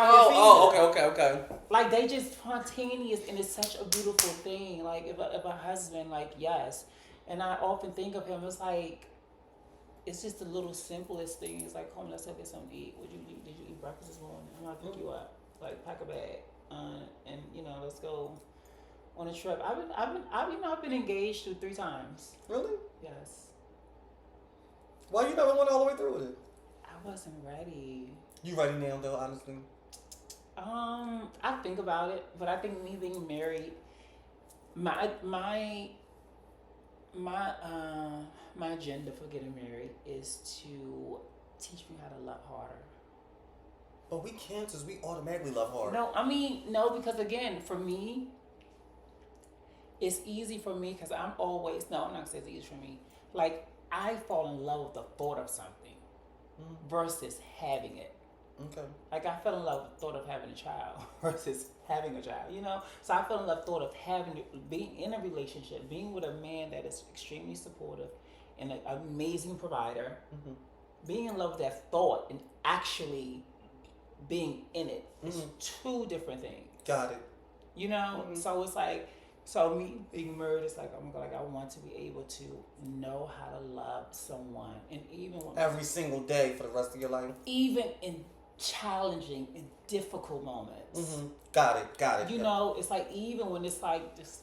Speaker 2: feet.
Speaker 1: Okay.
Speaker 2: Like, they just spontaneous, and it's such a beautiful thing. Like, if a husband, like, yes. And I often think of him, it's like, it's just the little simplest things. Like, come, let's go get something to eat. Did you eat breakfast this morning? I'm gonna pick you up. Like, pack a bag, and let's go on a trip. I've been engaged to 3 times.
Speaker 1: Really?
Speaker 2: Yes.
Speaker 1: Why you never went all the way through with it?
Speaker 2: I wasn't ready.
Speaker 1: You ready now, though? Honestly.
Speaker 2: I think about it, but I think me being married, my agenda for getting married is to teach me how to love harder.
Speaker 1: But we can't, because we automatically love hard.
Speaker 2: No, because again, for me, it's easy for me because I'm not going to say it's easy for me. Like, I fall in love with the thought of something versus having it.
Speaker 1: Okay.
Speaker 2: Like, I fell in love with the thought of having a child versus having a child, So I fell in love with the thought of being in a relationship, being with a man that is extremely supportive and an amazing provider, being in love with that thought and actually being in it is 2 different things.
Speaker 1: Got it.
Speaker 2: So it's like, So me being married is like, oh my God, like I want to be able to know how to love someone, and even when
Speaker 1: every single day for the rest of your life.
Speaker 2: even in challenging and difficult moments.
Speaker 1: Mm-hmm. Got it.
Speaker 2: You know, it's like even when it's like this,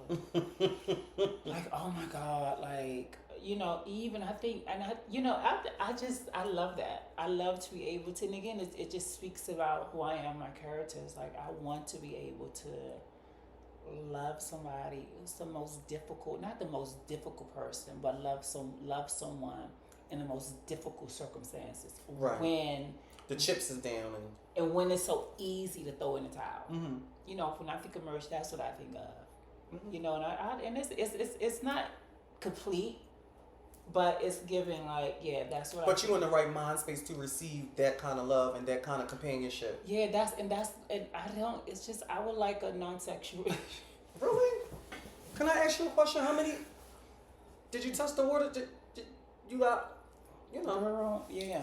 Speaker 2: like oh my God, like you know, even I think, and I love that. I love to be able to, and again, it just speaks about who I am, my character. It's like I want to be able to love somebody who's the most difficult, not the most difficult person, but love someone in the most difficult circumstances.
Speaker 1: Right.
Speaker 2: When
Speaker 1: the chips is down
Speaker 2: and when it's so easy to throw in the towel.
Speaker 1: Mm-hmm.
Speaker 2: You know, when I think of marriage, that's what I think of.
Speaker 1: Mm-hmm.
Speaker 2: You know, and it's not complete, but it's giving like, yeah, that's what.
Speaker 1: But you in the right mind space to receive that kind of love and that kind of companionship.
Speaker 2: Yeah, and I don't. It's just I would like a non-sexual.
Speaker 1: Really? Can I ask you a question? How many? Did you touch the water? Did you got? You know.
Speaker 2: Girl, yeah.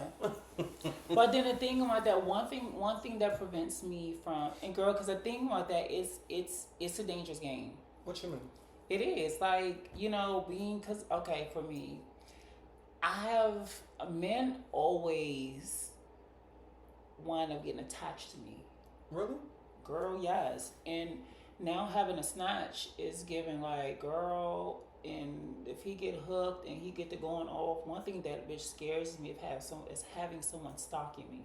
Speaker 2: But then the thing about that, one thing that prevents me from, and girl, because the thing about that is it's a dangerous game.
Speaker 1: What you mean?
Speaker 2: It is like, you know, because okay, for me, men always wind up getting attached to me.
Speaker 1: Really?
Speaker 2: Girl, yes. And now having a snatch is giving like, girl, and if he get hooked and he get to going off, one thing that bitch scares me is having someone stalking me.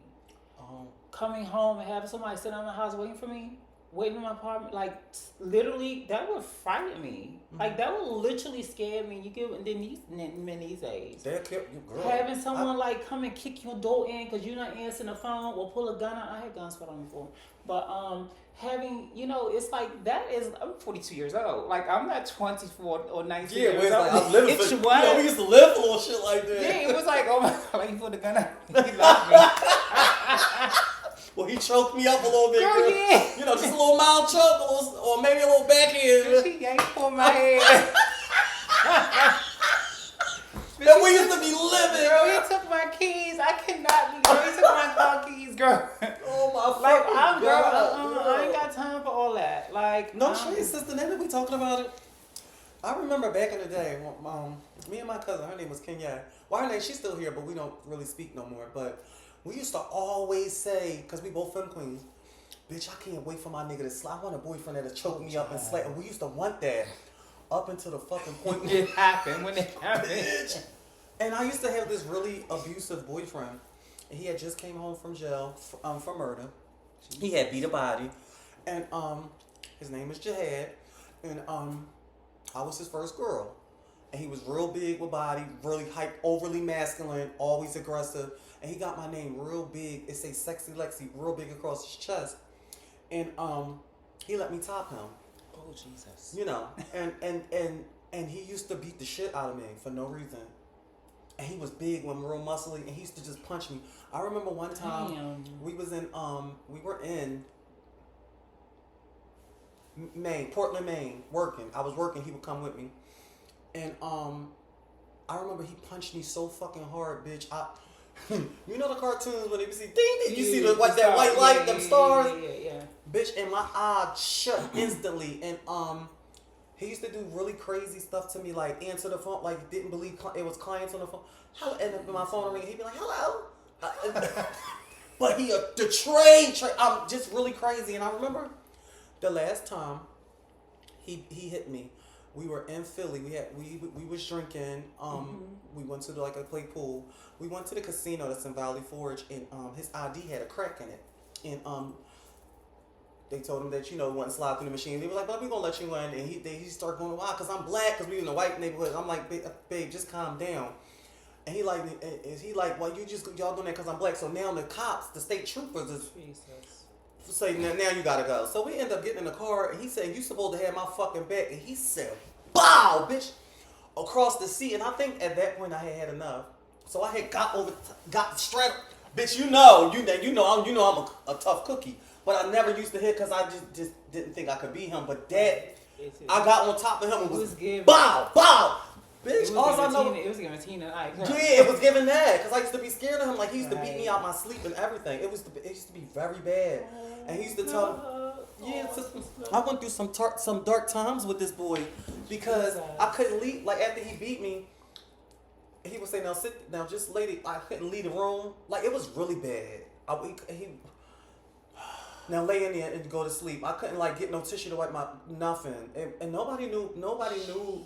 Speaker 2: Coming home and having somebody sitting in my house waiting for me, waiting in my apartment, like literally, that would frighten me. Mm-hmm. Like that would literally scare me. You get, and then these days,
Speaker 1: they'll kill you, girl.
Speaker 2: Having someone like come and kick your door in because you're not answering the phone or pull a gun out. I had guns put on me before, but having, you know, it's like that is. I'm 42 years old. Like I'm not 24 or 19 years old.
Speaker 1: Like, I'm living for, we used to live for little shit like that.
Speaker 2: Yeah, it was like, oh my God, like he put the gun out. He left me.
Speaker 1: Well, he choked me up a little bit,
Speaker 2: girl. Yeah.
Speaker 1: You know, just a little mild choke, or maybe a little backhand.
Speaker 2: She yanked on my head.
Speaker 1: And we used to be living.
Speaker 2: Girl, he took my keys. I cannot be. Girl, he took my car keys, girl.
Speaker 1: Oh my
Speaker 2: like,
Speaker 1: fucking God.
Speaker 2: I ain't got time for all that. Like,
Speaker 1: no shade, sister. Now that we talking about it, I remember back in the day, me and my cousin, her name was Kenya. Well, her name, she's still here, but we don't really speak no more. But we used to always say, because we both femme queens, bitch, I can't wait for my nigga to slap. I want a boyfriend that'll choke me up and slap. And we used to want that up until the fucking point
Speaker 2: when it happened.
Speaker 1: Bitch. And I used to have this really abusive boyfriend. And he had just came home from jail for murder. He had beat a body. And his name is Jihad. And I was his first girl. And he was real big with body, really hype, overly masculine, always aggressive. And he got my name real big. It say Sexy Lexi real big across his chest. And he let me top him.
Speaker 2: Oh Jesus.
Speaker 1: You know. And he used to beat the shit out of me for no reason. And he was big, when real muscly, and he used to just punch me. I remember one time we were in Maine, Portland, Maine, working. I was working, he would come with me. And I remember he punched me so fucking hard, bitch. You know the cartoons when they see ding ding, you see that white light, them stars?
Speaker 2: Yeah.
Speaker 1: Bitch, and my eye shut instantly. And he used to do really crazy stuff to me, like answer the phone, like didn't believe it was clients on the phone. And my phone ring, he'd be like, "Hello," but he the train. I'm just really crazy. And I remember the last time he hit me. We were in Philly. We was drinking. We went to like a play pool. We went to the casino that's in Valley Forge, and his ID had a crack in it, and they told him that, you know, wouldn't slide through the machine. They were like, "But we gonna let you in." And he started going, "Why?" Because I'm black. Because we in a white neighborhood. I'm like, babe, just calm down. And he like, well, y'all doing that because I'm black. So now the cops, the state troopers, is say, now you gotta go. So we end up getting in the car, and he said, "You supposed to have my fucking back." And he said, "Bow, bitch," across the seat. And I think at that point I had enough. So I had got straight, bitch. You know, I'm a tough cookie. But I never used to hit because I just didn't think I could beat him. But that, I got on top of him and was bow. Bitch, all I know.
Speaker 2: It was giving Tina and Ike.
Speaker 1: Yeah, it was giving that. Because I used to be scared of him. Like, he used to beat me out my sleep and everything. It used to be very bad. And he used to tell Yeah, I went through some dark times with this boy because I couldn't leave. Like after he beat me, he would say, "Now sit down, just lady." I couldn't leave the room. Like it was really bad. Now lay in there and go to sleep. I couldn't like get no tissue to wipe my nothing, and nobody knew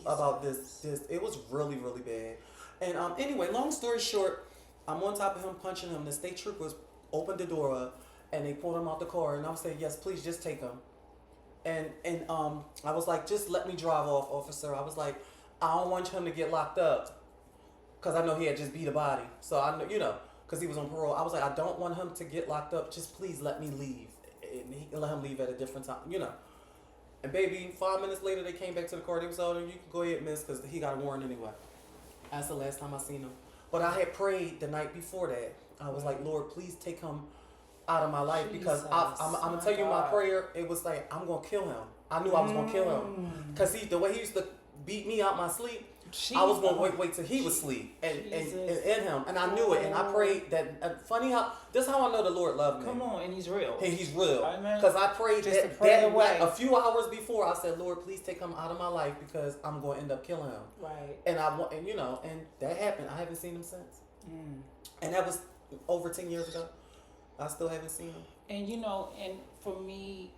Speaker 1: about this. It was really really bad. And anyway, long story short, I'm on top of him punching him. The state troopers opened the door up and they pulled him out the car, and I was saying, "Yes, please, just take him." And I was like, "Just let me drive off, officer." I was like, "I don't want him to get locked up," because I know he had just beat a body. So I know, because he was on parole. I was like, "I don't want him to get locked up. Just please let me leave." And he can let him leave at a different time, And baby, 5 minutes later, they came back to the car. They was like, "You can go ahead, miss, because he got a warrant anyway." That's the last time I seen him. But I had prayed the night before that. I was like, "Lord, please take him out of my life," because I'm going to tell you my prayer. It was like, I'm going to kill him. I knew I was going to kill him. Because the way he used to beat me out my sleep, I was going to wait till he was asleep and him. And I knew it. And I prayed that, funny how, this is how I know the Lord loved me.
Speaker 2: Come on, and he's real.
Speaker 1: And he's real. Because I prayed that night, a few hours before, I said, "Lord, please take him out of my life because I'm going to end up killing him."
Speaker 2: Right.
Speaker 1: And and that happened. I haven't seen him since. And that was over 10 years ago. I still haven't seen him.
Speaker 2: And and for me,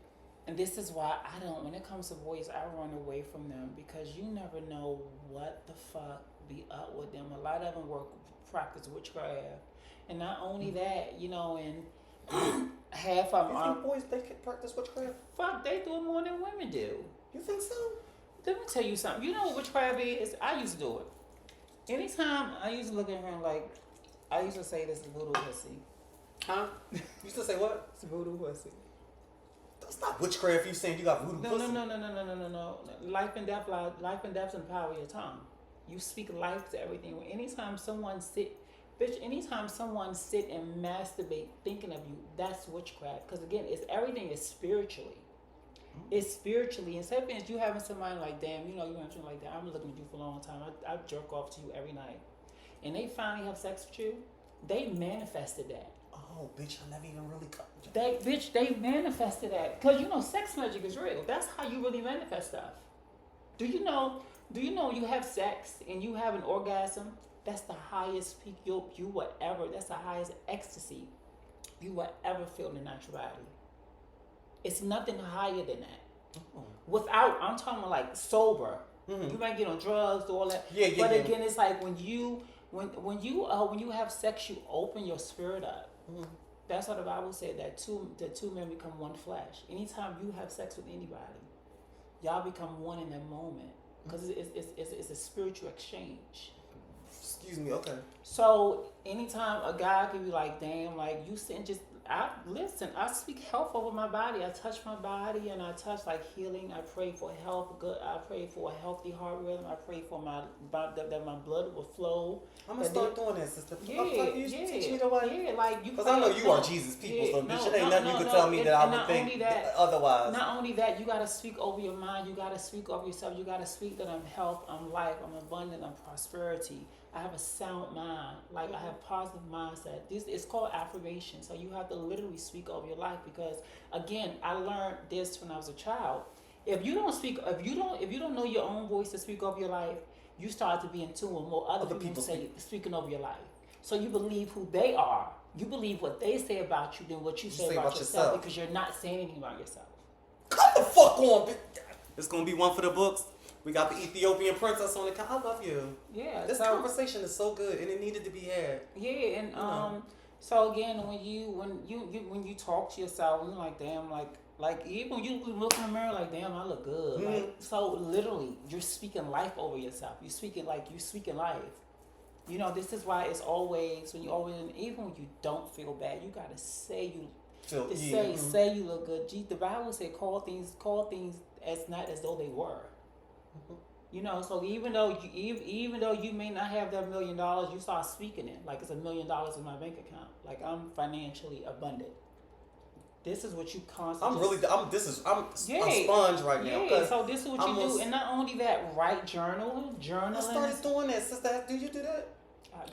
Speaker 2: and this is why I don't, when it comes to boys, I run away from them, because you never know what the fuck be up with them. A lot of them practice witchcraft. And not only that, and half of them
Speaker 1: You think boys, they can practice witchcraft?
Speaker 2: Fuck, they do it more than women do.
Speaker 1: You think so?
Speaker 2: Let me tell you something. You know what witchcraft is? I used to do it. Anytime I used to look at her like, I used to say this is voodoo pussy.
Speaker 1: Huh? You used to say what?
Speaker 2: It's voodoo pussy.
Speaker 1: That's not witchcraft. You saying you got voodoo pussy?
Speaker 2: No. Life and death in the power of your tongue. You speak life to everything. Anytime someone sit and masturbate thinking of you, that's witchcraft. Because again, everything is spiritually. It's spiritually. Instead of you having somebody like, "Damn, you want to like that. I'm looking at you for a long time. I jerk off to you every night," and they finally have sex with you, they manifested that.
Speaker 1: Oh, bitch, I never even really cut.
Speaker 2: They manifested that. Because, sex magic is real. That's how you really manifest stuff. Do you know you have sex and you have an orgasm? That's the highest peak that's the highest ecstasy you will ever feel in a natural body. It's nothing higher than that. Oh. I'm talking about like sober. Mm-hmm. You might get on drugs, all that.
Speaker 1: Yeah.
Speaker 2: Again, it's like when you have sex, you open your spirit up. Mm-hmm. That's what the Bible said, that two men become one flesh. Anytime you have sex with anybody, y'all become one in that moment, because it's a spiritual exchange.
Speaker 1: Excuse me, okay.
Speaker 2: So anytime a guy can be like, "Damn, like you sit and just," I speak health over my body. I touch my body and I touch like healing. I pray for health, I pray for a healthy heart rhythm. I pray for that my blood will flow.
Speaker 1: I'm gonna start doing that, sister.
Speaker 2: Yeah,
Speaker 1: teach me the way.
Speaker 2: Yeah, like you.
Speaker 1: Because I know you are Jesus people, so bitch, it ain't nothing you can tell me that I would think otherwise.
Speaker 2: Not only that, you gotta speak over your mind. You gotta speak over yourself. You gotta speak that I'm health, I'm life, I'm abundant, I'm prosperity. I have a sound mind. Like, I have positive mindset. This is called affirmation. So you have to literally speak over your life, because again, I learned this when I was a child. If you don't know your own voice to speak over your life, you start to be in tune with more other people speaking over your life. So you believe who they are. You believe what they say about you than what you say about yourself, because you're not saying anything about yourself.
Speaker 1: Come the fuck on, bitch. It's gonna be one for the books. We got the Ethiopian princess on the. I love you.
Speaker 2: Yeah.
Speaker 1: This conversation is so good, and it needed to be had.
Speaker 2: Yeah, and so again, when you talk to yourself, you're like, "Damn," like even when you look in the mirror, like, "Damn, I look good." Mm-hmm. Like, so literally, you're speaking life over yourself. You're speaking life. This is why it's always even when you don't feel bad, you gotta say say you look good. The Bible said, call things as not as though they were. Mm-hmm. So even though you may not have that $1 million, you start speaking it like it's $1 million in my bank account. Like, I'm financially abundant. This is what you constantly. I'm a sponge right now.
Speaker 1: Yeah.
Speaker 2: So this is what you do, and not only that, write journaling.
Speaker 1: I started doing that, sister. Do you do that?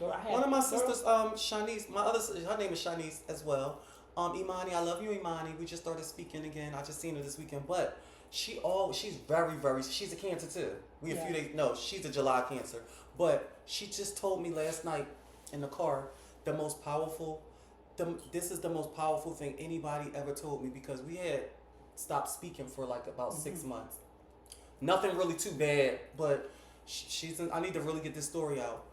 Speaker 1: One of my sisters, SHANICE. Her name is SHANICE as well. Imani, I love you, Imani. We just started speaking again. I just seen her this weekend, but she's very, she's a Cancer too. We a few days, no, she's a July Cancer, but she just told me last night in the car this is the most powerful thing anybody ever told me, because we had stopped speaking for like about 6 months. Nothing really too bad, but I need to really get this story out.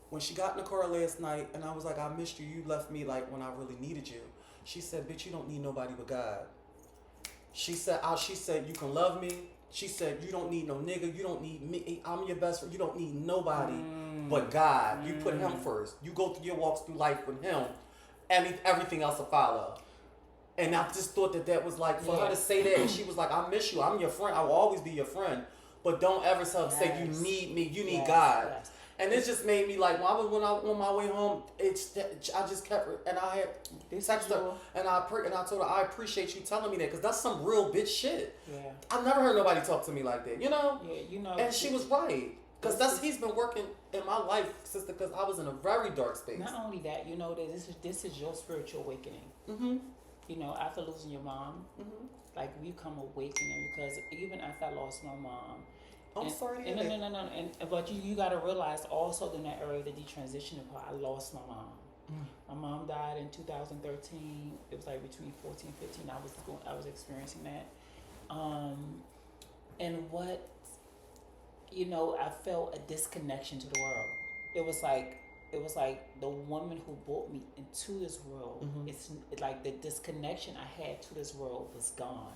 Speaker 1: When she got in the car last night and I was like, I missed you. You left me like when I really needed you. She said, bitch, you don't need nobody but God. She said, you can love me. She said, you don't need no nigga. You don't need me. I'm your best friend. You don't need nobody but God. You put him first. You go through your walks through life with him. And everything else will follow. And I just thought that was like, for her to say that, and she was like, I miss you. I'm your friend. I will always be your friend. But don't ever say you need me. You need God. Yes. And it just made me like, when I was on my way home, I just kept, and I had texted her, and I told her, I appreciate you telling me that, because that's some real bitch shit. Yeah. I've never heard nobody talk to me like that, you know?
Speaker 2: Yeah, you know.
Speaker 1: And she was right. Because he's been working in my life, sister, because I was in a very dark space.
Speaker 2: Not only that, you know, that this is your spiritual awakening.
Speaker 1: Mm-hmm.
Speaker 2: You know, after losing your mom, like, we come awakening, because even after I lost my mom,
Speaker 1: I'm sorry to hear that.
Speaker 2: No. But you got to realize also in that area, the detransitioning part, I lost my mom. My mom died in 2013. It was like between 14 and 15. I was experiencing that. And what, you know, I felt a disconnection to the world. It was like the woman who brought me into this world. It's like the disconnection I had to this world was gone.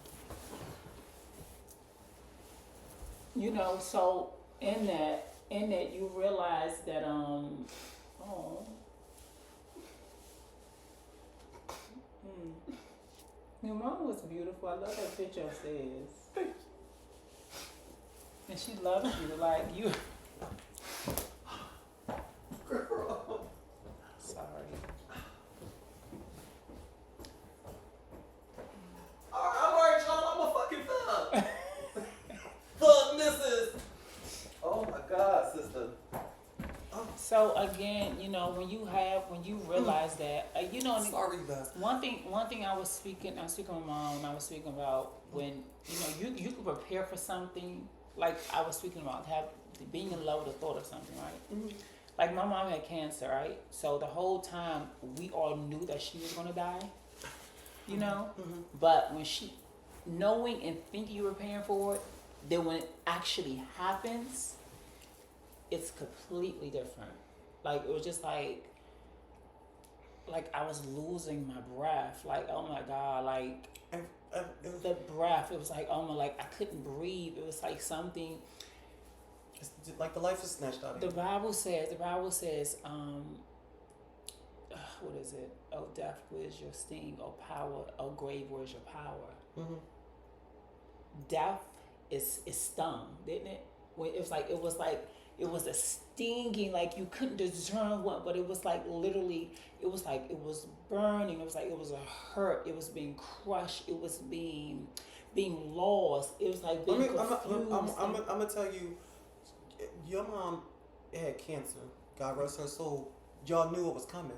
Speaker 2: You know, so in that you realize that your mom was beautiful. I love that picture upstairs. And she loves you like you.
Speaker 1: Girl.
Speaker 2: Sorry.
Speaker 1: I'm alright, y'all. I'm a fucking thug. Thug missus. Oh my God, sister.
Speaker 2: So again, you know, when you realize that, you know,
Speaker 1: sorry, guys.
Speaker 2: One thing I was speaking with my mom, and I was speaking about when, you know, you can prepare for something. Like I was speaking about being in love with the thought of something, right? Like my mom had cancer, right? So the whole time we all knew that she was gonna die, you know. But when knowing and thinking you were preparing for it, then when it actually happens, it's completely different. Like it was just like I was losing my breath. Like, oh my God, like the breath. It was like, oh my, like I couldn't breathe. It was like something.
Speaker 1: It's like the life is snatched out of you.
Speaker 2: The Bible says, what is it? Oh, death, where's your sting? Oh, power, oh, grave, where's your power? Death is stung, didn't it? It was a stinging, like you couldn't discern what, but it was like literally, it was burning. It was like it was a hurt. It was being crushed. It was being lost. It was like being confused.
Speaker 1: I'm gonna tell you, your mom had cancer. God rest her soul. Y'all knew it was coming.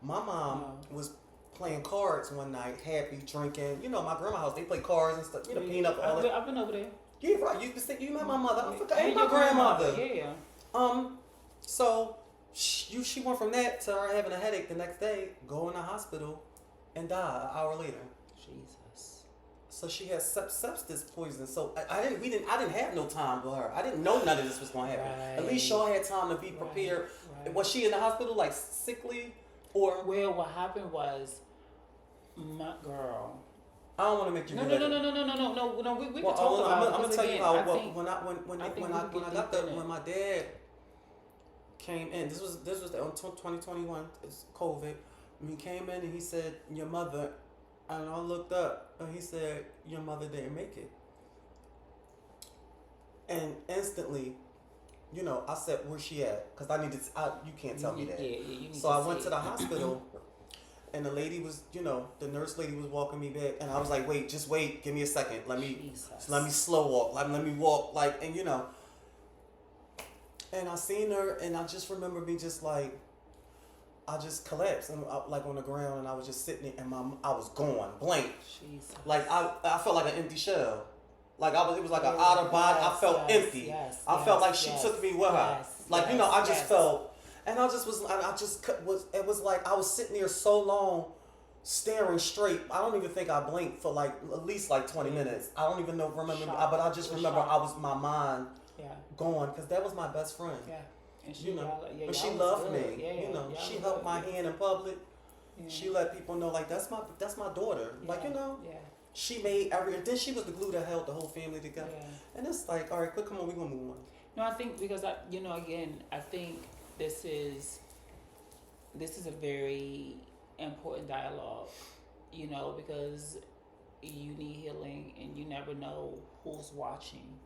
Speaker 1: My mom was playing cards one night, happy, drinking. You know, my grandma's house, they play cards and stuff. You know, peanut, all that.
Speaker 2: I've been over there.
Speaker 1: Yeah, right. You met my mother. I forgot. Ain't my grandmother.
Speaker 2: Yeah.
Speaker 1: So she went from that to her having a headache the next day, go in the hospital, and die an hour later.
Speaker 2: Jesus.
Speaker 1: So she had substance poison. So I didn't have no time with her. I didn't know none of this was gonna happen. Right. At least y'all had time to be prepared. Right. Was she in the hospital like sickly or?
Speaker 2: Well, what happened was, my girl.
Speaker 1: I don't want to make you.
Speaker 2: No. We can talk about it.
Speaker 1: I'm gonna tell you how. When my dad came in, this was 2021. It's COVID. When he came in and he said, "Your mother," and I looked up and he said, "Your mother didn't make it." And instantly, you know, I said, "Where's she at?" Because I needed. You can't tell me that.
Speaker 2: Yeah,
Speaker 1: so I went to the hospital. And the lady was, you know, the nurse lady was walking me back, and I was like, "Wait, just wait, give me a second. Let me slow walk. Let me walk, like, and you know." And I seen her, and I just remember me just like, I just collapsed and like on the ground, and I was just sitting there, and I was gone blank.
Speaker 2: Jesus.
Speaker 1: Like I felt like an empty shell. Like it was like an out of body. I felt empty. I felt like she took me with her. Like I just felt, and I just was. I just was. It was like I was sitting there so long, staring straight. I don't even think I blinked for like at least like 20 minutes. I don't even remember. But I just remember I was my mind going, because that was my best friend.
Speaker 2: Yeah. And she,
Speaker 1: and she loved me.
Speaker 2: Yeah,
Speaker 1: she held my hand in public. Yeah. She let people know, like, that's my daughter. Yeah. Like, she made and then she was the glue that held the whole family together. Yeah. And it's like, all right, quick, come on, we're gonna move on.
Speaker 2: No, I think because again, I think this is a very important dialogue, because you need healing and you never know who's watching.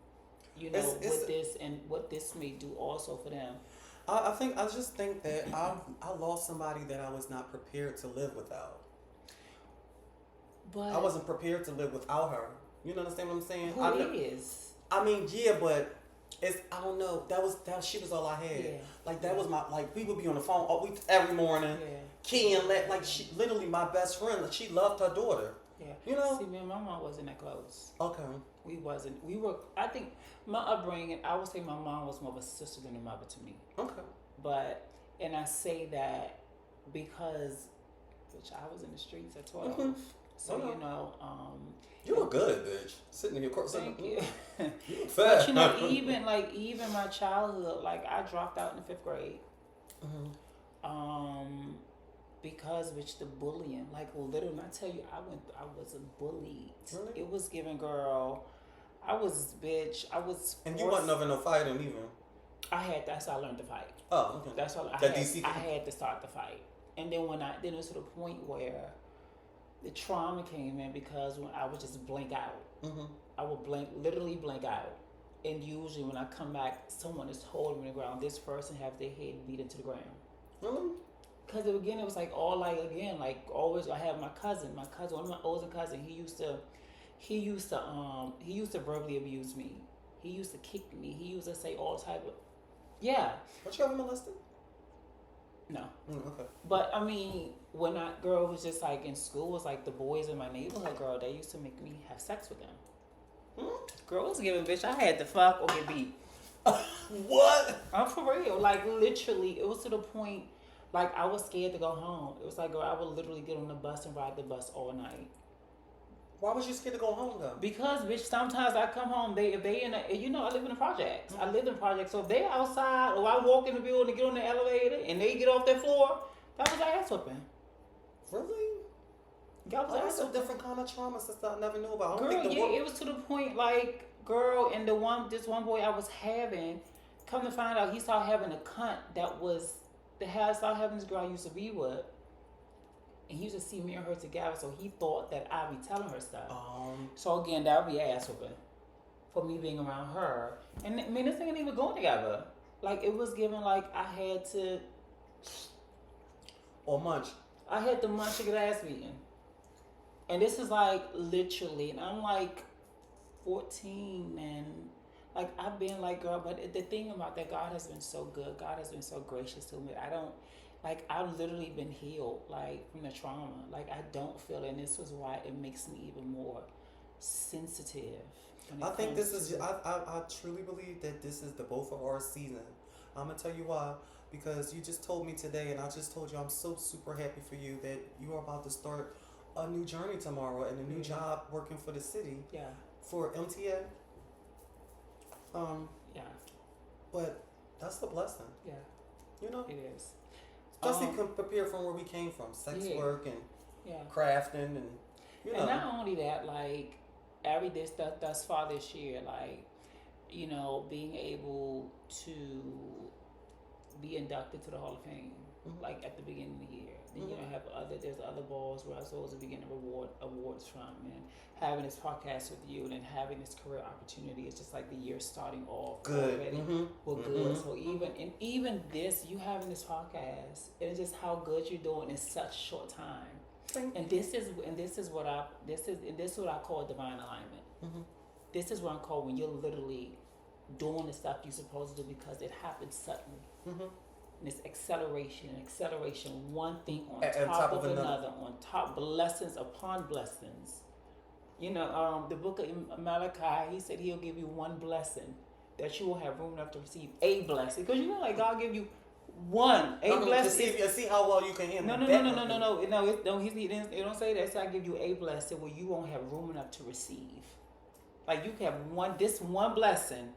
Speaker 2: What this may do also for them.
Speaker 1: I just think that I lost somebody that I was not prepared to live without. But I wasn't prepared to live without her. You understand what I'm saying?
Speaker 2: Who is?
Speaker 1: I mean, yeah, but I don't know. She was all I had. Yeah. Like that was we would be on the phone every morning. Yeah. Key and she literally my best friend. She loved her daughter. Yeah.
Speaker 2: See, me and my mom wasn't that close.
Speaker 1: Okay.
Speaker 2: We wasn't. We were. I think my upbringing. I would say my mom was more of a sister than a mother to me. Okay. And I say that because, which I was in the streets at 12. Mm-hmm. So
Speaker 1: you look good, bitch. Sitting in your court.
Speaker 2: Thank you.
Speaker 1: You look fat.
Speaker 2: But even my childhood, I dropped out in the 5th grade. Mm-hmm. Because the bullying, literally, when I tell you, I was bullied. Really? It was given, girl. I was.
Speaker 1: And you wasn't no fighting even.
Speaker 2: That's how I learned to fight.
Speaker 1: Oh, okay.
Speaker 2: That's all. I had to start the fight, and then then it was to the point where the trauma came in, because when I would just blank out. Mm-hmm. I would literally blank out, and usually when I come back, someone is holding me on the ground. This person have their head beat into the ground. Really? Because again, it was always. I have my cousin, one of my older cousins. He used to verbally abuse me. He used to kick me. He used to say all type of, yeah.
Speaker 1: What, you ever molested?
Speaker 2: No.
Speaker 1: Okay.
Speaker 2: But I mean, when girl was just in school, was the boys in my neighborhood, girl, they used to make me have sex with them. Girl was giving, bitch, I had to fuck or get beat.
Speaker 1: What?
Speaker 2: I'm for real. Literally, it was to the point. I was scared to go home. It was girl, I would literally get on the bus and ride the bus all night.
Speaker 1: Why was you scared to go home though?
Speaker 2: Because, bitch, sometimes I come home, if they in a, I live in the projects. Mm-hmm. I live in the projects, so if they outside or I walk in the building to get on the elevator and they get off their floor, that was ass whooping.
Speaker 1: Really? That's a different kind of trauma, sister. I never knew about.
Speaker 2: Girl, it was to the point, girl, and this one boy I was having, come to find out, he started having a cunt that was. Started having this girl I used to be with, and he used to see me and her together, so he thought that I'd be telling her stuff. So again, that would be ass whooping for me being around her. And I mean, this thing ain't even going together. It was given I had to.
Speaker 1: Or munch.
Speaker 2: I had to munch to get ass beaten. And this is literally, and I'm 14 and. I've been girl, but the thing about that, God has been so good. God has been so gracious to me. I've literally been healed, from the trauma. I don't feel it, and this was why it makes me even more sensitive.
Speaker 1: I think this is, I truly believe that this is the both of our season. I'm going to tell you why. Because you just told me today, and I just told you I'm so super happy for you that you are about to start a new journey tomorrow and a new job working for the city. Yeah. For MTA. Yeah. But that's the blessing. Yeah.
Speaker 2: It is.
Speaker 1: Especially compared from where we came from. Sex work and crafting and,
Speaker 2: And not only that, thus far this year, being able to be inducted to the Hall of Fame, at the beginning of the year. Then there's other balls where I was supposed to be getting awards from, and having this podcast with you, and having this career opportunity. It's just the year starting off
Speaker 1: good
Speaker 2: already. Well, good. So even this, you having this podcast, it's just how good you're doing in such a short time. And this is what I call divine alignment. Mm-hmm. This is what I call when you're literally doing the stuff you're supposed to do because it happens suddenly. Mm-hmm. And it's acceleration, one thing on
Speaker 1: And
Speaker 2: top of another, on top, blessings upon blessings. You know, the book of Malachi, he said he'll give you one blessing that you will have room enough to receive a blessing. Because you know, like God give you a blessing.
Speaker 1: See how well you can handle.
Speaker 2: No. He don't say that. So I give you a blessing where you won't have room enough to receive. Like you can have this one blessing,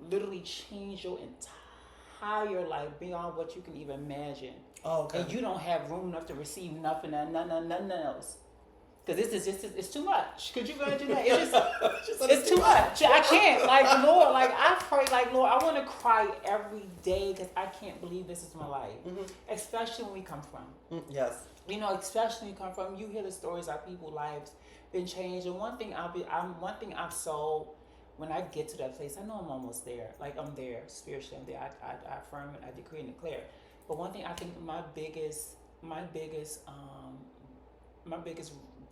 Speaker 2: literally change your entire life beyond what you can even imagine.
Speaker 1: Oh, okay.
Speaker 2: And you don't have room enough to receive nothing else. Because it's too much. Could you imagine that? It's too much. I can't. Like, Lord, like, I pray, like, Lord, I want to cry every day because I can't believe this is my life. Mm-hmm. Especially when we come from.
Speaker 1: Yes.
Speaker 2: You know, especially when you come from, you hear the stories of people's lives been changed. And one thing I've sold when I get to that place, I know I'm almost there. Like, I'm there spiritually. I'm there. I affirm it. I decree and declare. But one thing I think my biggest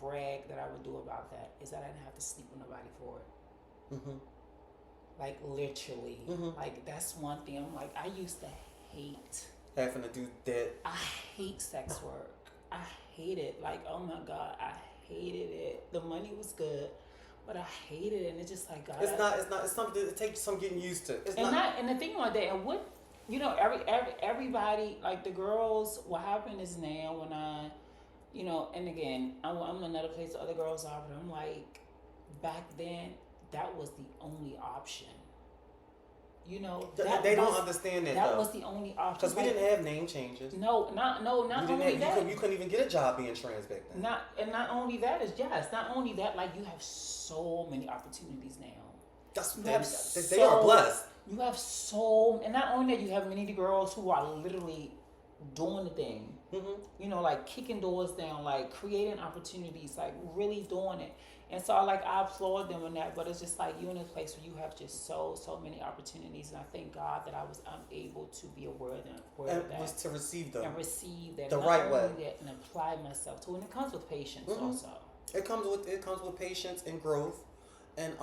Speaker 2: brag that I would do about that is that I didn't have to sleep with nobody for it. Mm-hmm. Like literally, like that's one thing. I'm like, I used to hate
Speaker 1: having to do that.
Speaker 2: I hate sex work. I hate it. Like, oh my God, I hated it. The money was good, but I hated it, and it's just like God. It's
Speaker 1: something that takes some getting used to.
Speaker 2: And the thing like that, and what you know, everybody, like the girls. What happened is now when I. You know, and again, I'm another place other girls are, but I'm like, back then, that was the only option. You know,
Speaker 1: they don't understand that.
Speaker 2: That was the only option
Speaker 1: because we didn't have name changes.
Speaker 2: Not only that.
Speaker 1: You couldn't even get a job being trans back then.
Speaker 2: Not only that, like you have so many opportunities now.
Speaker 1: They are blessed.
Speaker 2: You have and not only that, you have many girls who are literally doing the thing. Mm-hmm. You know, like kicking doors down, like creating opportunities, like really doing it. And so I applaud them in that, but it's just like you're in a place where you have just so many opportunities, and I thank God that I'm able to be aware of that.
Speaker 1: Was to receive them.
Speaker 2: And receive that
Speaker 1: the right way.
Speaker 2: And apply myself to it. And it comes with patience also.
Speaker 1: It comes with patience and growth. And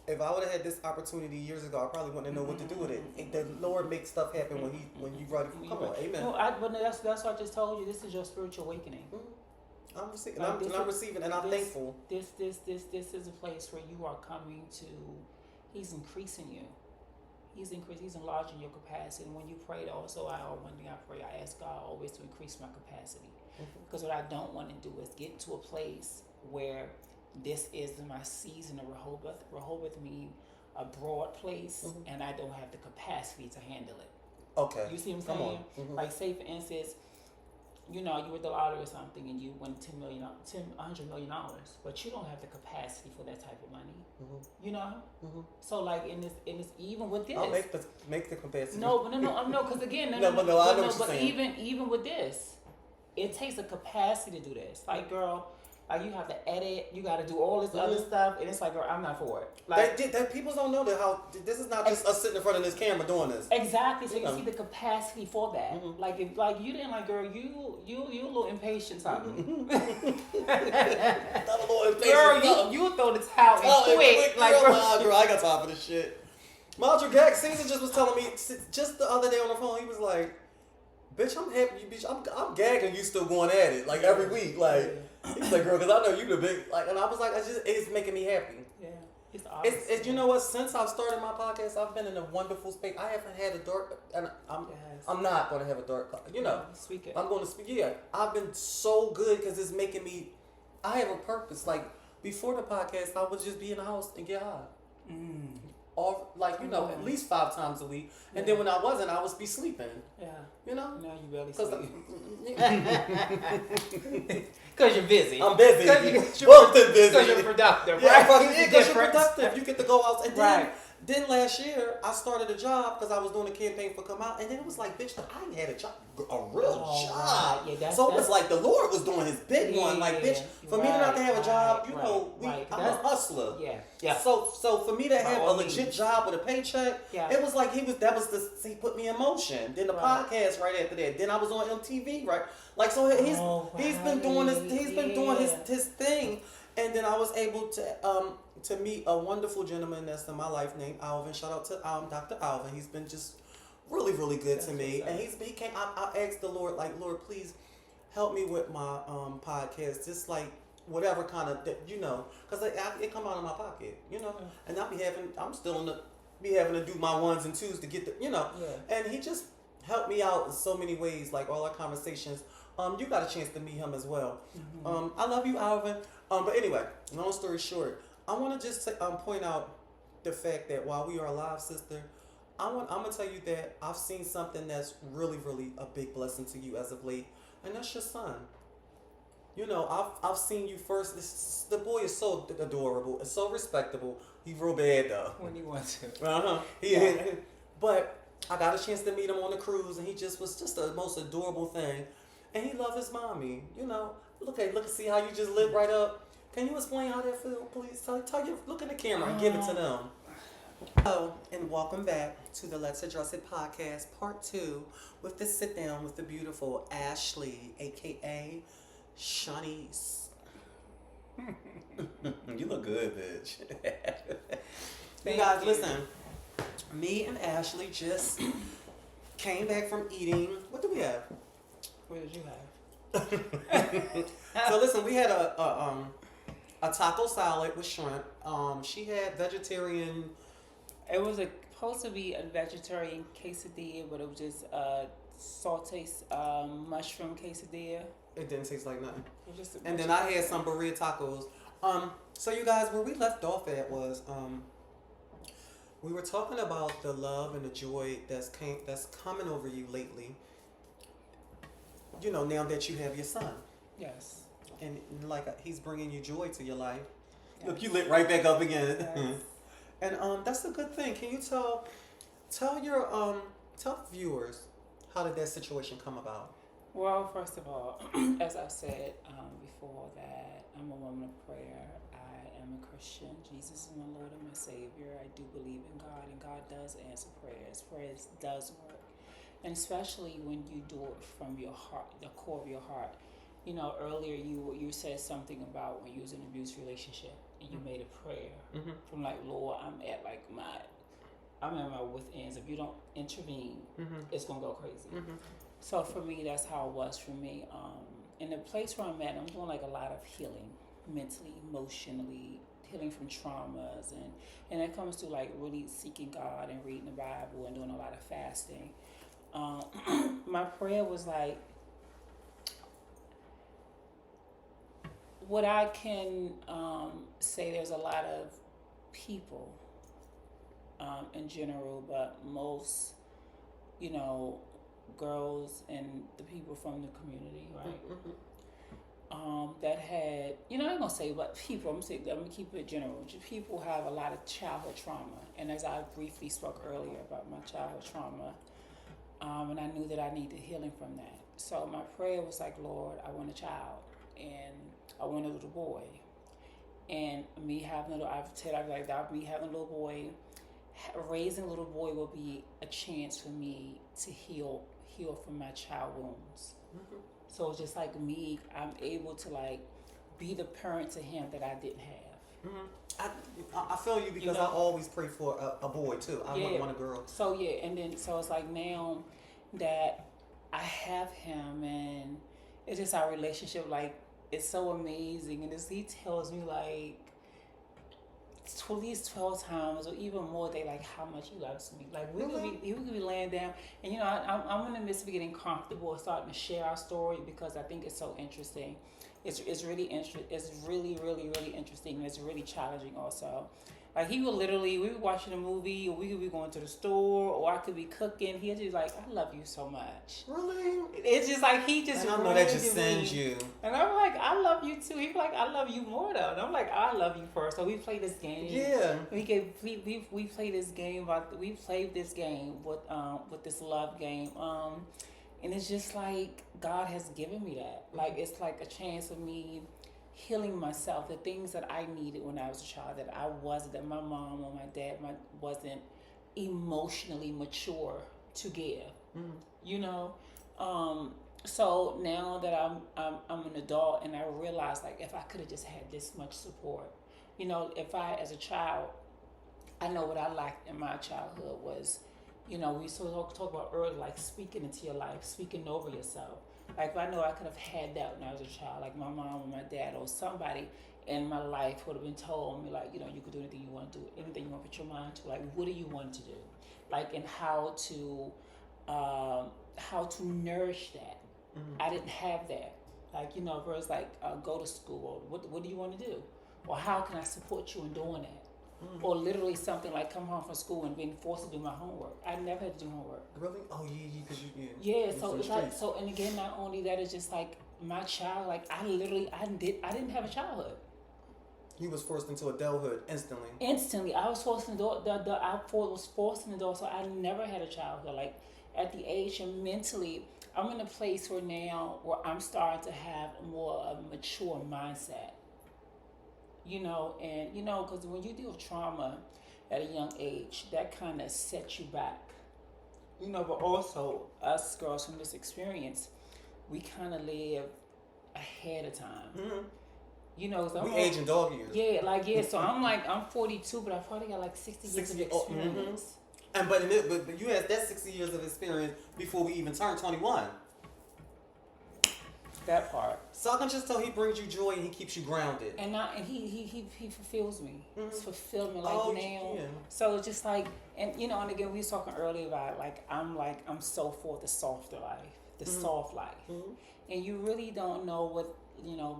Speaker 1: if I would have had this opportunity years ago, I probably wouldn't know what to do with it. The Lord makes stuff happen when you ready. Come on, amen.
Speaker 2: No, but that's what I just told you. This is your spiritual awakening. Mm-hmm.
Speaker 1: I'm receiving, and I'm thankful.
Speaker 2: This is a place where you are coming to. He's increasing you. He's enlarging your capacity. And when you pray, also, one thing I pray, I ask God always to increase my capacity, because what I don't want to do is get to a place where this is my season of Rehoboth mean a broad place, and I don't have the capacity to handle it.
Speaker 1: Okay.
Speaker 2: You see what I'm saying? Mm-hmm. Like, say for instance, you know, you were the lottery or something and you win $100 million, but you don't have the capacity for that type of money. Mm-hmm. You know? Mm-hmm. So like in this even with this,
Speaker 1: I'll make the capacity.
Speaker 2: No, because again, I know what you're saying. Even with this, it takes a capacity to do this. Like, girl. Like, you have to edit, you got to do all this other stuff, and it's like, girl, I'm not for it. Like,
Speaker 1: that people don't know that how this is not just us sitting in front of this camera doing this.
Speaker 2: Exactly. So you see the capacity for that. Mm-hmm. Like, if you didn't, like, girl, you a little impatient something.
Speaker 1: I'm a little impatient.
Speaker 2: Girl, you throw the towel in quick. Like,
Speaker 1: girl, I got time for this shit. Module Gag Caesar just was telling me just the other day on the phone. He was like, "Bitch, I'm happy, bitch. I'm gagging. You still going at it like every week, like." He's like, girl, because I know you the big, like, and I was like, it's making me happy.
Speaker 2: Yeah, it's awesome.
Speaker 1: It's you know what? Since I've started my podcast, I've been in a wonderful space. I haven't had a dark, and I'm not going to have a dark, you know.
Speaker 2: Speak it.
Speaker 1: I'm going to speak. Yeah, I've been so good because it's making me. I have a purpose. Like before the podcast, I would just be in the house and get high. Or like, you know, at least 5 times a week. And then when I wasn't, I would be sleeping. Yeah. You know?
Speaker 2: Now you barely sleep. Because you're busy.
Speaker 1: I'm busy.
Speaker 2: Because you're productive,
Speaker 1: right? Because you're productive. You get to go out. And then last year, I started a job because I was doing a campaign for Come Out. And then it was like, bitch, I ain't had a job, a real job. Right. Yeah, so it was like the Lord was doing his big one. Like, bitch, for me to not to have a job, you know, I'm a hustler. Yeah. So for me to have a legit job with a paycheck, it was like he put me in motion. Then the podcast right after that. Then I was on MTV, right? Like, so he's been doing his thing. And then I was able to meet a wonderful gentleman that's in my life named Alvin. Shout out to Dr. Alvin. He's been just really, really good to
Speaker 2: That's
Speaker 1: me.
Speaker 2: what's
Speaker 1: And
Speaker 2: up.
Speaker 1: he came. I asked the Lord, like, Lord, please help me with my podcast. Just like whatever kind of because it come out of my pocket, and I'm still in the be having to do my ones and twos to get
Speaker 2: Yeah.
Speaker 1: and he just helped me out in so many ways. Like all our conversations. You got a chance to meet him as well. I love you, Alvin. But anyway, long story short, I want to just point out the fact that while we are alive, sister, I'm gonna tell you that I've seen something that's really, really a big blessing to you as of late, and that's your son. I've seen you first. The boy is so adorable. It's so respectable. He's real bad though.
Speaker 2: When you want to.
Speaker 1: Yeah. But I got a chance to meet him on the cruise, and he just was just the most adorable thing. And he loved his mommy. Look and see how you just lit right up. Can you explain how that feels, please? Tell you, look in the camera and give it to them. Hello, and welcome back to the Let's Address It podcast, part 2, with the sit down with the beautiful Ashley, aka SHANICE. You look good, bitch. You guys, listen. Me and Ashley just came back from eating. What do we have?
Speaker 2: What did you have?
Speaker 1: So listen, we had a taco salad with shrimp. She had vegetarian.
Speaker 2: It was supposed to be a vegetarian quesadilla, but it was just a sauteed mushroom quesadilla.
Speaker 1: It didn't taste like nothing.
Speaker 2: It was just
Speaker 1: And then I had some burrito tacos. So you guys, where we left off at was we were talking about the love and the joy that's coming over you lately. Now that you have your son.
Speaker 2: Yes.
Speaker 1: And like he's bringing you joy to your life.
Speaker 2: Yes.
Speaker 1: Look, you lit right back up again.
Speaker 2: Yes.
Speaker 1: And that's a good thing. Can you tell your tell viewers how did that situation come about?
Speaker 2: Well, first of all, as I said before that, I'm a woman of prayer. I am a Christian. Jesus is my Lord and my Savior. I do believe in God, and God does answer prayers. Prayers does work. And especially when you do it from your heart, the core of your heart. Earlier you said something about when you was in an abuse relationship and you made a prayer from like, Lord, I'm at my wit's ends. If you don't intervene, it's gonna go crazy. So for me, that's how it was for me. In the place where I'm at, I'm doing like a lot of healing, mentally, emotionally, healing from traumas, and that comes to like really seeking God and reading the Bible and doing a lot of fasting. My prayer was like, what I can say, there's a lot of people in general, but most, girls and the people from the community, right? That had, I'm not gonna say, but people, I'm gonna keep it general. People have a lot of childhood trauma, and as I briefly spoke earlier about my childhood trauma, and I knew that I needed healing from that. So my prayer was like, Lord, I want a child, and I want a little boy. And me having me having a little boy, raising a little boy will be a chance for me to heal from my child wounds. So it's just like me, I'm able to like be the parent to him that I didn't have.
Speaker 1: I feel you because I always pray for a boy too. I wouldn't want a girl.
Speaker 2: So so it's like now that I have him, and it's just our relationship, like it's so amazing. And he tells me like at least 12 times or even more, they like how much he loves me. Like we could be laying down, and I'm in the midst of getting comfortable and starting to share our story because I think it's so interesting. It's really it's really really interesting, and it's really challenging also. Like we were watching a movie, or we could be going to the store, or I could be cooking. He's just like, I love you so much.
Speaker 1: Really?
Speaker 2: It's just like he just.
Speaker 1: And I know that just sends you.
Speaker 2: And I'm like, I love you too. He's like, I love you more though. And I'm like, I love you first. So we play this game.
Speaker 1: Yeah.
Speaker 2: We play this game. We played this game with this love game. And it's just like God has given me that. Like it's like a chance of me healing myself, the things that I needed when I was a child, that my mom or my dad wasn't emotionally mature to give. So now that I'm an adult, and I realize like if I could have just had this much support, if I as a child, I know what I lacked in my childhood was we sort of talk about earlier, like speaking into your life, speaking over yourself. Like, I know I could have had that when I was a child, like my mom or my dad or somebody in my life would have been told me, like, you could do anything you want to do, anything you want to put your mind to. Like, what do you want to do? Like, and how to nourish that. I didn't have that. Like, versus like go to school, or what do you want to do? Or how can I support you in doing that? Or literally something like come home from school and being forced to do my homework. I never had to do homework.
Speaker 1: Really? Oh, yeah, because
Speaker 2: Yeah, so it's like, and again, not only that, it's just like my child, like I didn't have a childhood.
Speaker 1: You was forced into adulthood instantly.
Speaker 2: Instantly. I was forced in the door, I was forced in the door, so I never had a childhood. Like at the age and mentally, I'm in a place where I'm starting to have more of a mature mindset. And because when you deal with trauma at a young age, that kind of sets you back. But also us girls from this experience, we kind of live ahead of time. So
Speaker 1: we age in dog years.
Speaker 2: Yeah, so I'm 42, but I probably got like 60 years of experience.
Speaker 1: But you had that 60 years of experience before we even turned 21.
Speaker 2: That part.
Speaker 1: So I can just tell he brings you joy and he keeps you grounded.
Speaker 2: And he fulfills me. It's fulfillment now.
Speaker 1: Yeah.
Speaker 2: So it's just like, and again we was talking earlier about I'm so for the softer life, the soft life, and you really don't know what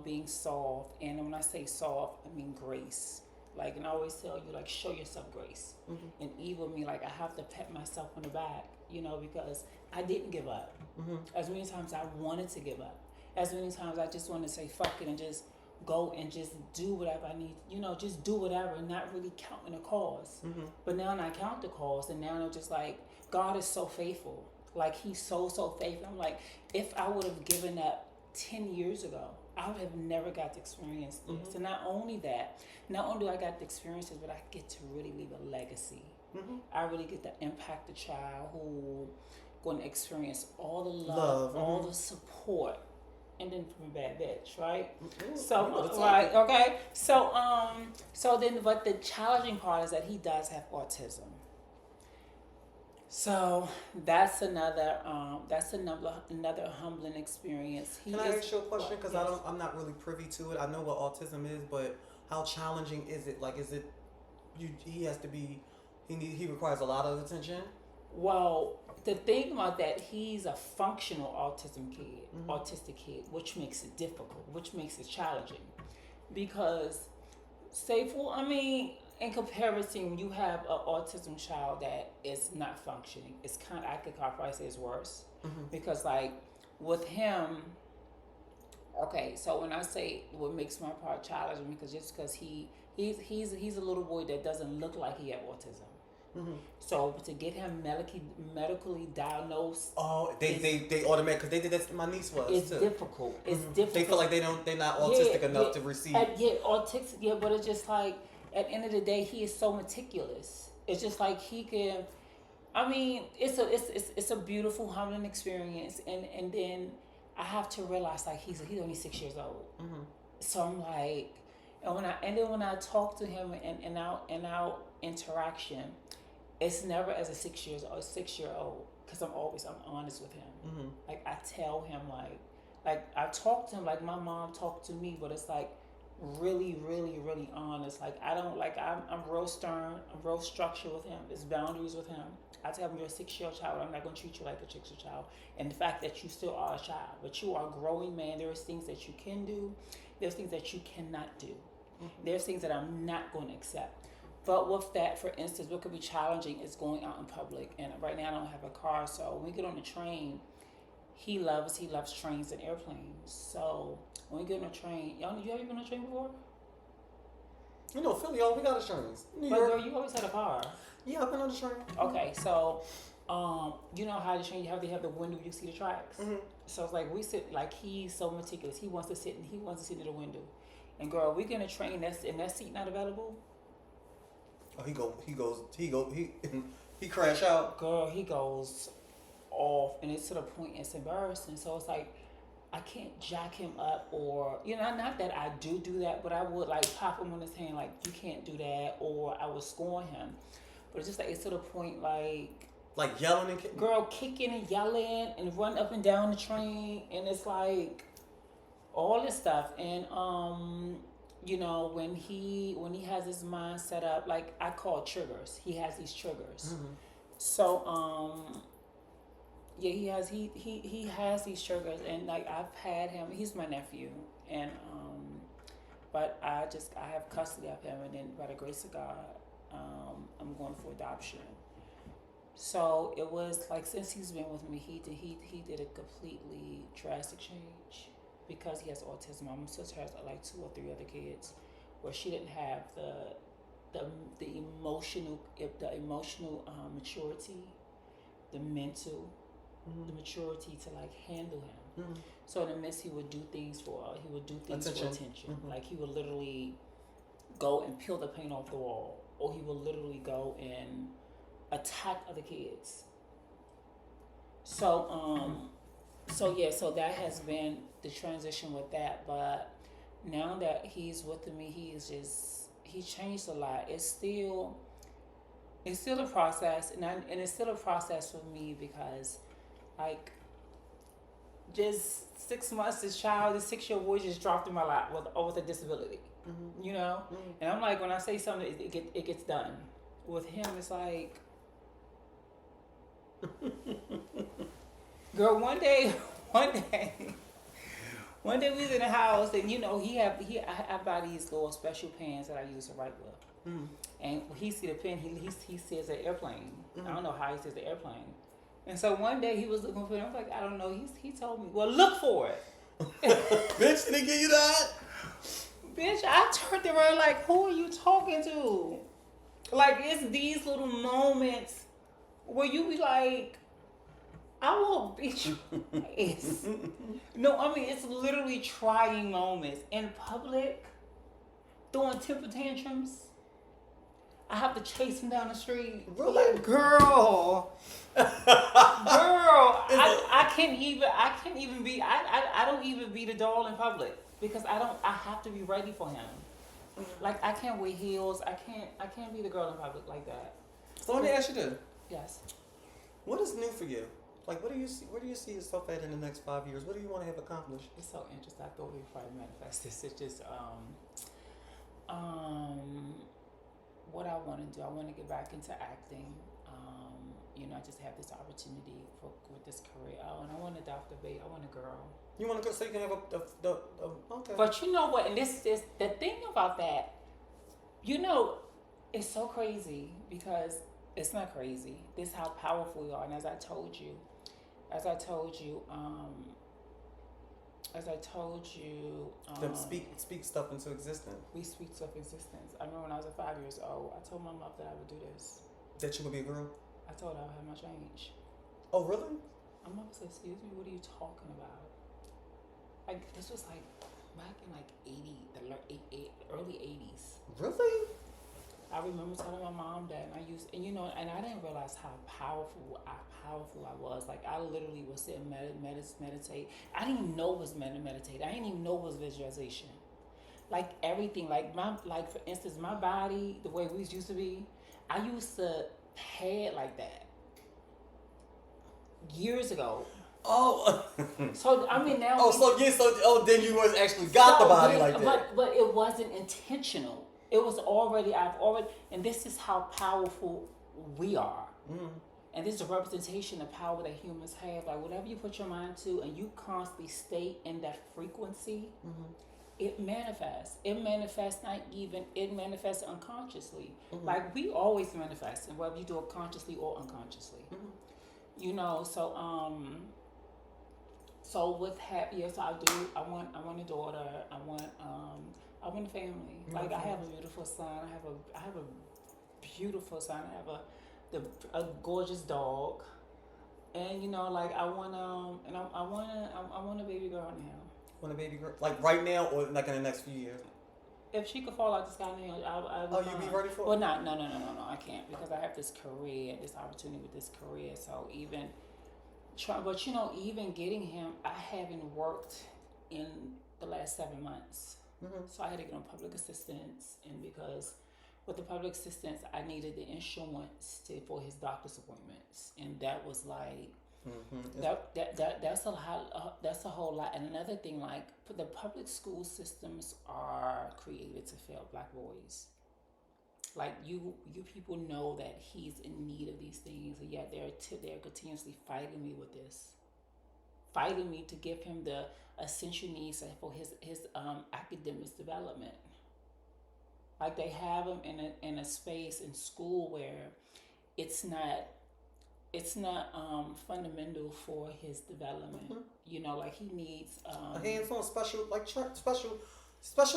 Speaker 2: being soft. And when I say soft, I mean grace. Like, and I always tell you, like, show yourself grace. And even me, like, I have to pat myself on the back, because I didn't give up. As many times I wanted to give up. As many times I just want to say fuck it and just go and just do whatever I need, just do whatever and not really counting the cause. But now I count the cause, and now I'm just like, God is so faithful. Like, he's so faithful. I'm like, if I would have given up 10 years ago, I would have never got to experience this. So not only do I got the experiences, but I get to really leave a legacy. I really get to impact the child who going to experience all the love. All the support. And then from a bad bitch, right? So, right, okay. So then, but the challenging part is that he does have autism. So that's another humbling experience.
Speaker 1: Can I ask you a question? Because I'm not really privy to it. I know what autism is, but how challenging is it? Like, is it he requires a lot of attention?
Speaker 2: Well, the thing about that, he's a functional autistic kid, which makes it difficult, which makes it challenging. Because, in comparison, you have an autism child that is not functioning. It's I could probably say it's worse. Because, like, with him, okay, so when I say what makes my part challenging, because he's a little boy that doesn't look like he has autism. So to get him medically diagnosed,
Speaker 1: they automatic, because they did that. My niece was.
Speaker 2: It's difficult. It's difficult.
Speaker 1: They feel like they're not autistic enough to receive.
Speaker 2: Autistic. Yeah, but it's just like at the end of the day, he is so meticulous. It's just like he can. It's a beautiful, humbling experience, and then I have to realize like he's only 6 years old. So I'm like, and when I talk to him and our interaction, it's never as a 6 year old, because I'm honest with him. Like I tell him like I talk to him like my mom talked to me, but it's like really, really, really honest. Like I'm real stern, I'm real structured with him. There's boundaries with him. I tell him you're a 6-year-old child. I'm not going to treat you like a 6-year-old child. And the fact that you still are a child, but you are a growing man. There's things that you can do. There's things that you cannot do. There's things that I'm not going to accept. But with that, for instance, what could be challenging is going out in public. And right now I don't have a car, so when we get on the train, he loves trains and airplanes. So when we get on a train, you ever been on a train before?
Speaker 1: Philly, we got a trains.
Speaker 2: But girl, you always had a car.
Speaker 1: Yeah, I've been on the train.
Speaker 2: Okay, so you know how the train, they have the window, you see the tracks. So it's like we sit, like he's so meticulous. He wants to sit in the window. And girl, we get in a train and that seat not available.
Speaker 1: Oh, he crash out.
Speaker 2: Girl, he goes off, and it's to the point it's embarrassing. So it's like I can't jack him up, or not that I do that, but I would like pop him on his hand like you can't do that, or I would scorn him. But it's just like it's to the point like
Speaker 1: Like yelling and
Speaker 2: girl kicking and yelling and run up and down the train, and it's like all this stuff. And you know, when he has his mind set up, like I call triggers. He has these triggers. Mm-hmm. So yeah, he has these triggers, and like I've had him. He's my nephew, and but I have custody of him, and then by the grace of God, I'm going for adoption. So it was like, since he's been with me, he did a completely drastic change because he has autism. My sister has like 2 or 3 other kids where she didn't have the emotional maturity, the mental, the maturity to like handle him. Mm-hmm. So in the midst, he would do things for attention. Mm-hmm. Like he would literally go and peel the paint off the wall, or he would literally go and attack other kids. So so that has been the transition with that. But now that he's with me, he changed a lot. It's still a process, and it's still a process for me because, like, just 6 months, this 6-year-old boy just dropped in my lap with a disability. Mm-hmm. You know, mm-hmm. And I'm like, when I say something, it gets done. With him, it's like, girl, one day we was in the house, and you know, I buy these little special pens that I use to write with. Mm-hmm. And when he see the pen, he says an airplane. Mm-hmm. I don't know how he says the airplane. And so one day he was looking for it. I was like, I don't know. He told me, well, look for it.
Speaker 1: Bitch, did he give you that?
Speaker 2: Bitch, I turned around like, who are you talking to? Like, it's these little moments where you be like, I will beat you. No, I mean, it's literally trying moments. In public, throwing temper tantrums. I have to chase him down the street.
Speaker 1: Really?
Speaker 2: Girl. I can't even be, I don't even be the doll in public because I have to be ready for him. Like, I can't wear heels. I can't be the girl in public like that.
Speaker 1: So let me ask you this.
Speaker 2: Yes.
Speaker 1: What is new for you? Like, where do you see yourself at in the next 5 years? What do you want to have accomplished?
Speaker 2: It's so interesting. I thought we'd probably manifest this. It's just what I want to do. I want to get back into acting. You know, I just have this opportunity with this career. Oh, and I want to adopt a baby. I want a girl.
Speaker 1: You want to go so you can have okay.
Speaker 2: But you know what? And this is the thing about that. You know, it's so crazy because it's not crazy. This is how powerful we are. And as I told you,
Speaker 1: them speak stuff into existence.
Speaker 2: We speak stuff into existence. I remember when I was 5 years old, I told my mom that I would do this.
Speaker 1: That you would be a girl?
Speaker 2: I told her I would have my change.
Speaker 1: Oh, really?
Speaker 2: My mom said, excuse me, what are you talking about? Like, this was like back in like early 80s.
Speaker 1: Really?
Speaker 2: I remember telling my mom that, and I didn't realize how powerful I was. Like, I literally would sit and meditate. I didn't even know it was meditate. I didn't even know it was visualization. Like, everything, like for instance, my body, the way we used to be, I used to pad like that years ago.
Speaker 1: Oh.
Speaker 2: So I mean now.
Speaker 1: Then you was actually got the body like that.
Speaker 2: But it wasn't intentional. It was already, and this is how powerful we are. Mm. And this is a representation of power that humans have. Like, whatever you put your mind to and you constantly stay in that frequency, mm-hmm. It manifests. It manifests unconsciously. Mm-hmm. Like, we always manifest, and whether you do it consciously or unconsciously. Mm-hmm. You know, so with yes, I do. I want a daughter. I want a family. Like, I have a beautiful son. I have a beautiful son. I have a gorgeous dog, and you know, like, I want a baby girl now.
Speaker 1: Want a baby girl, like right now, or like in the next few years?
Speaker 2: If she could fall out the sky now,
Speaker 1: you be ready for it?
Speaker 2: Well, no, I can't, because I have this career, this opportunity with this career. So but you know, even getting him, I haven't worked in the last 7 months. Mm-hmm. So I had to get on public assistance, and because with the public assistance, I needed the insurance for his doctor's appointments, and that was like that's a lot. That's a whole lot. And another thing, like the public school systems are created to fail Black boys. Like you people know that he's in need of these things, and yet they're continuously fighting me with this, fighting me to give him the essential needs for his academic development. Like they have him in a space in school where it's not fundamental for his development. You know, like he needs
Speaker 1: a hands-on special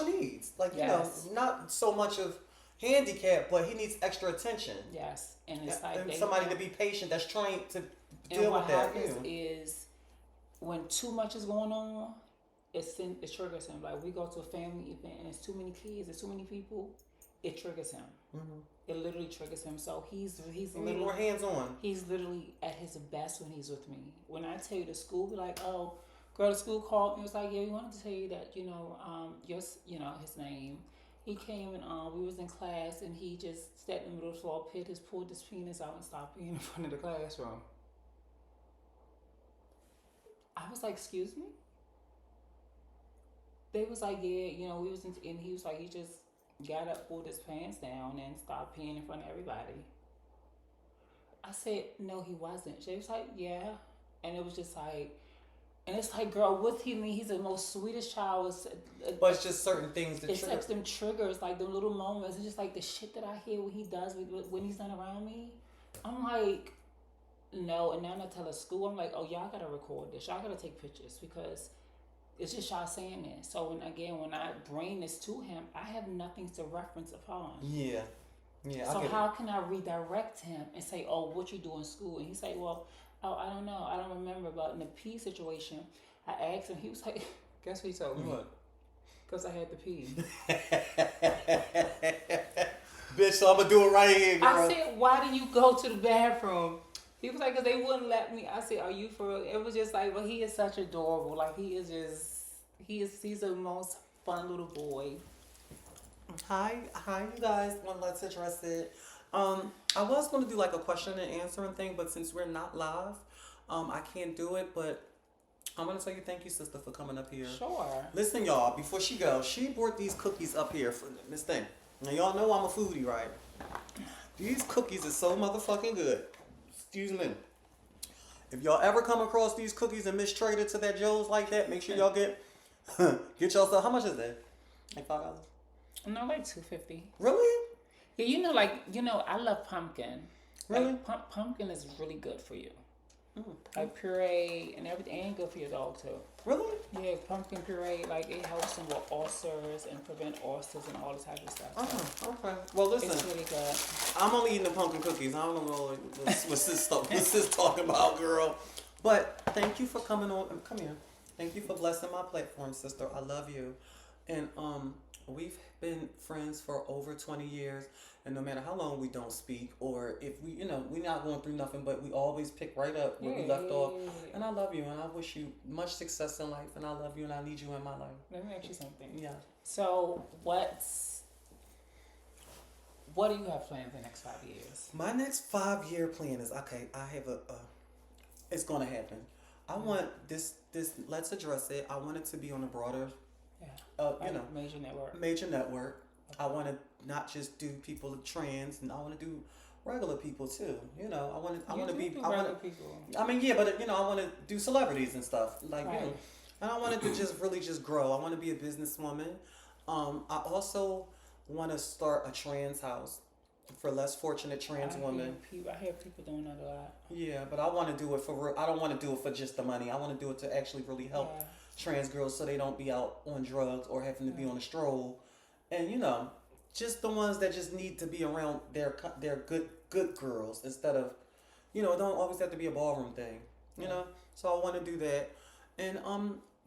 Speaker 1: needs. Like
Speaker 2: yes.
Speaker 1: Not so much of handicap, but he needs extra attention.
Speaker 2: Yes, and it's like
Speaker 1: and somebody to be patient that's trained to deal with that.
Speaker 2: And what happens is when too much is going on, it triggers him. Like we go to a family event and it's too many kids, there's too many people, it triggers him. Mm-hmm. It literally triggers him. So he's
Speaker 1: a little more hands-on.
Speaker 2: He's literally at his best when he's with me. When I tell you the school be like, oh, girl, the school called me. It was like, yeah, we wanted to tell you that his name. He came and we was in class and he just sat in the middle of the floor, pulled his penis out and stopped peeing in front of the classroom. I was like, excuse me? They was like, yeah, we was and he was like, he just got up, pulled his pants down and stopped peeing in front of everybody. I said, no, he wasn't. She was like, yeah. And it was just like, and it's like, girl, what he mean? He's the most sweetest child.
Speaker 1: But it's just certain things that
Speaker 2: trigger. It's like them triggers, like the little moments. It's just like the shit that I hear when he does when he's not around me. I'm like, no. And now I tell the school, I'm like, oh, y'all gotta record this. Y'all gotta take pictures because it's just y'all saying this. So when I bring this to him, I have nothing to reference upon.
Speaker 1: Yeah.
Speaker 2: So how can I redirect him and say, oh, what you do in school? And he say, well, oh, I don't know. I don't remember. But in the pee situation, I asked him. He was like, guess what he told me? What? Because I had to pee.
Speaker 1: Bitch, so I'm going to do it right here, girl.
Speaker 2: I said, why did you go to the bathroom? He was like, because they wouldn't let me. I said, are you for real? It was just like, well, he is such adorable. Like, he's the most fun little boy.
Speaker 1: Hi, you guys. Well, let's address it. I was going to do like a question and answering thing, but since we're not live, I can't do it. But I'm going to tell you thank you, sister, for coming up here.
Speaker 2: Sure.
Speaker 1: Listen, y'all, before she goes, she brought these cookies up here for this thing. Now, y'all know I'm a foodie, right? These cookies are so motherfucking good. Excuse me. If y'all ever come across these cookies and mistraded to that Joe's like that, make sure y'all get y'all. How much is that? Like $5?
Speaker 2: No, like $2.50.
Speaker 1: Really?
Speaker 2: Yeah, I love pumpkin.
Speaker 1: Really?
Speaker 2: Like, pumpkin is really good for you. Like puree and everything, and good for your dog too.
Speaker 1: Really?
Speaker 2: Yeah, pumpkin puree, like it helps them with ulcers and prevent ulcers and all this type of stuff.
Speaker 1: Okay. Well, listen.
Speaker 2: It's really good.
Speaker 1: I'm only eating the pumpkin cookies. I don't know what sis talking about, girl. But thank you for coming on. Come here. Thank you for blessing my platform, sister. I love you. And we've been friends for over 20 years. And no matter how long we don't speak, or if we're not going through nothing, but we always pick right up where we left off. And I love you, and I wish you much success in life, and I love you, and I need you in my life.
Speaker 2: Let me ask you something.
Speaker 1: Yeah.
Speaker 2: So, what do you have planned for the next 5 years?
Speaker 1: My next 5-year plan is, okay, I have it's going to happen. I want this, let's address it. I want it to be on a broader, major network. I want to not just do people trans, and I want to do regular people too. I want to be regular people. I mean, yeah, but I want to do celebrities and stuff like
Speaker 2: right.
Speaker 1: And I wanted to just grow. I want to be a businesswoman. I also want to start a trans house for less fortunate trans women.
Speaker 2: I hear people doing that a lot.
Speaker 1: Yeah, but I want to do it for real. I don't want to do it for just the money. I want to do it to actually really help trans girls so they don't be out on drugs or having to be on a stroll. And just the ones that just need to be around their good girls instead of, it don't always have to be a ballroom thing, you know. So I want to do that, and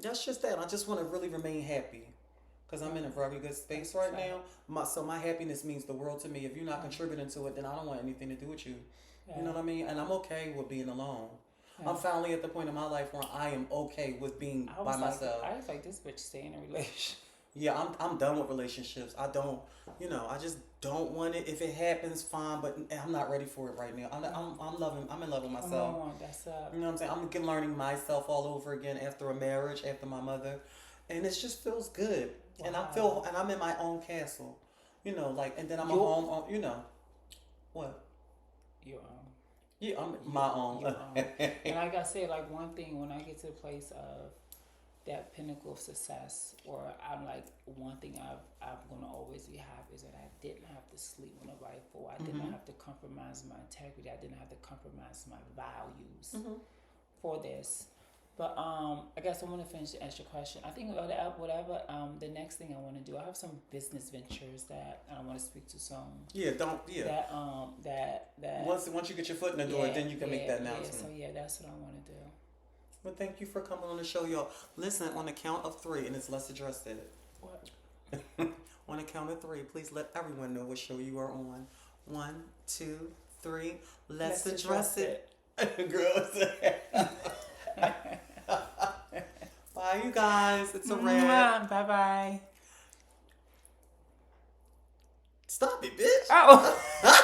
Speaker 1: that's just that. I just want to really remain happy, because I'm in a very good space right now. My happiness means the world to me. If you're not contributing to it, then I don't want anything to do with you. You know what I mean? And I'm okay with being alone. I'm finally at the point in my life where I am okay with being by myself.
Speaker 2: I was like, this bitch stay in a relationship.
Speaker 1: Yeah, I'm done with relationships. I don't, I just don't want it. If it happens, fine, but I'm not ready for it right now. I'm in love with
Speaker 2: Come
Speaker 1: myself.
Speaker 2: on, that's up.
Speaker 1: You know what I'm saying? I'm learning myself all over again after a marriage, after my mother, and it just feels good.
Speaker 2: Wow.
Speaker 1: And I'm in my own castle. And then I'm a
Speaker 2: Your-
Speaker 1: home. What?
Speaker 2: Your
Speaker 1: Yeah, I'm my own.
Speaker 2: your And like I said, like one thing when I get to the place of that pinnacle of success, or I'm like one thing I'm gonna always be happy is that I didn't have to sleep with nobody for. I didn't have to compromise my integrity. I didn't have to compromise my values for this. But I guess I want to finish the extra question. I think whatever the next thing I want to do, I have some business ventures that I want to speak to some. That
Speaker 1: Once you get your foot in the door, then you can make that announcement.
Speaker 2: So that's what I want to do.
Speaker 1: Well, thank you for coming on the show, y'all. Listen, on the count of 3, and let's address it.
Speaker 2: What?
Speaker 1: On the count of 3, please let everyone know what show you are on. 1, 2, 3. Let's address it. Girls. Bye, you guys. It's a wrap.
Speaker 2: Bye.
Speaker 1: Stop it, bitch.
Speaker 2: Oh.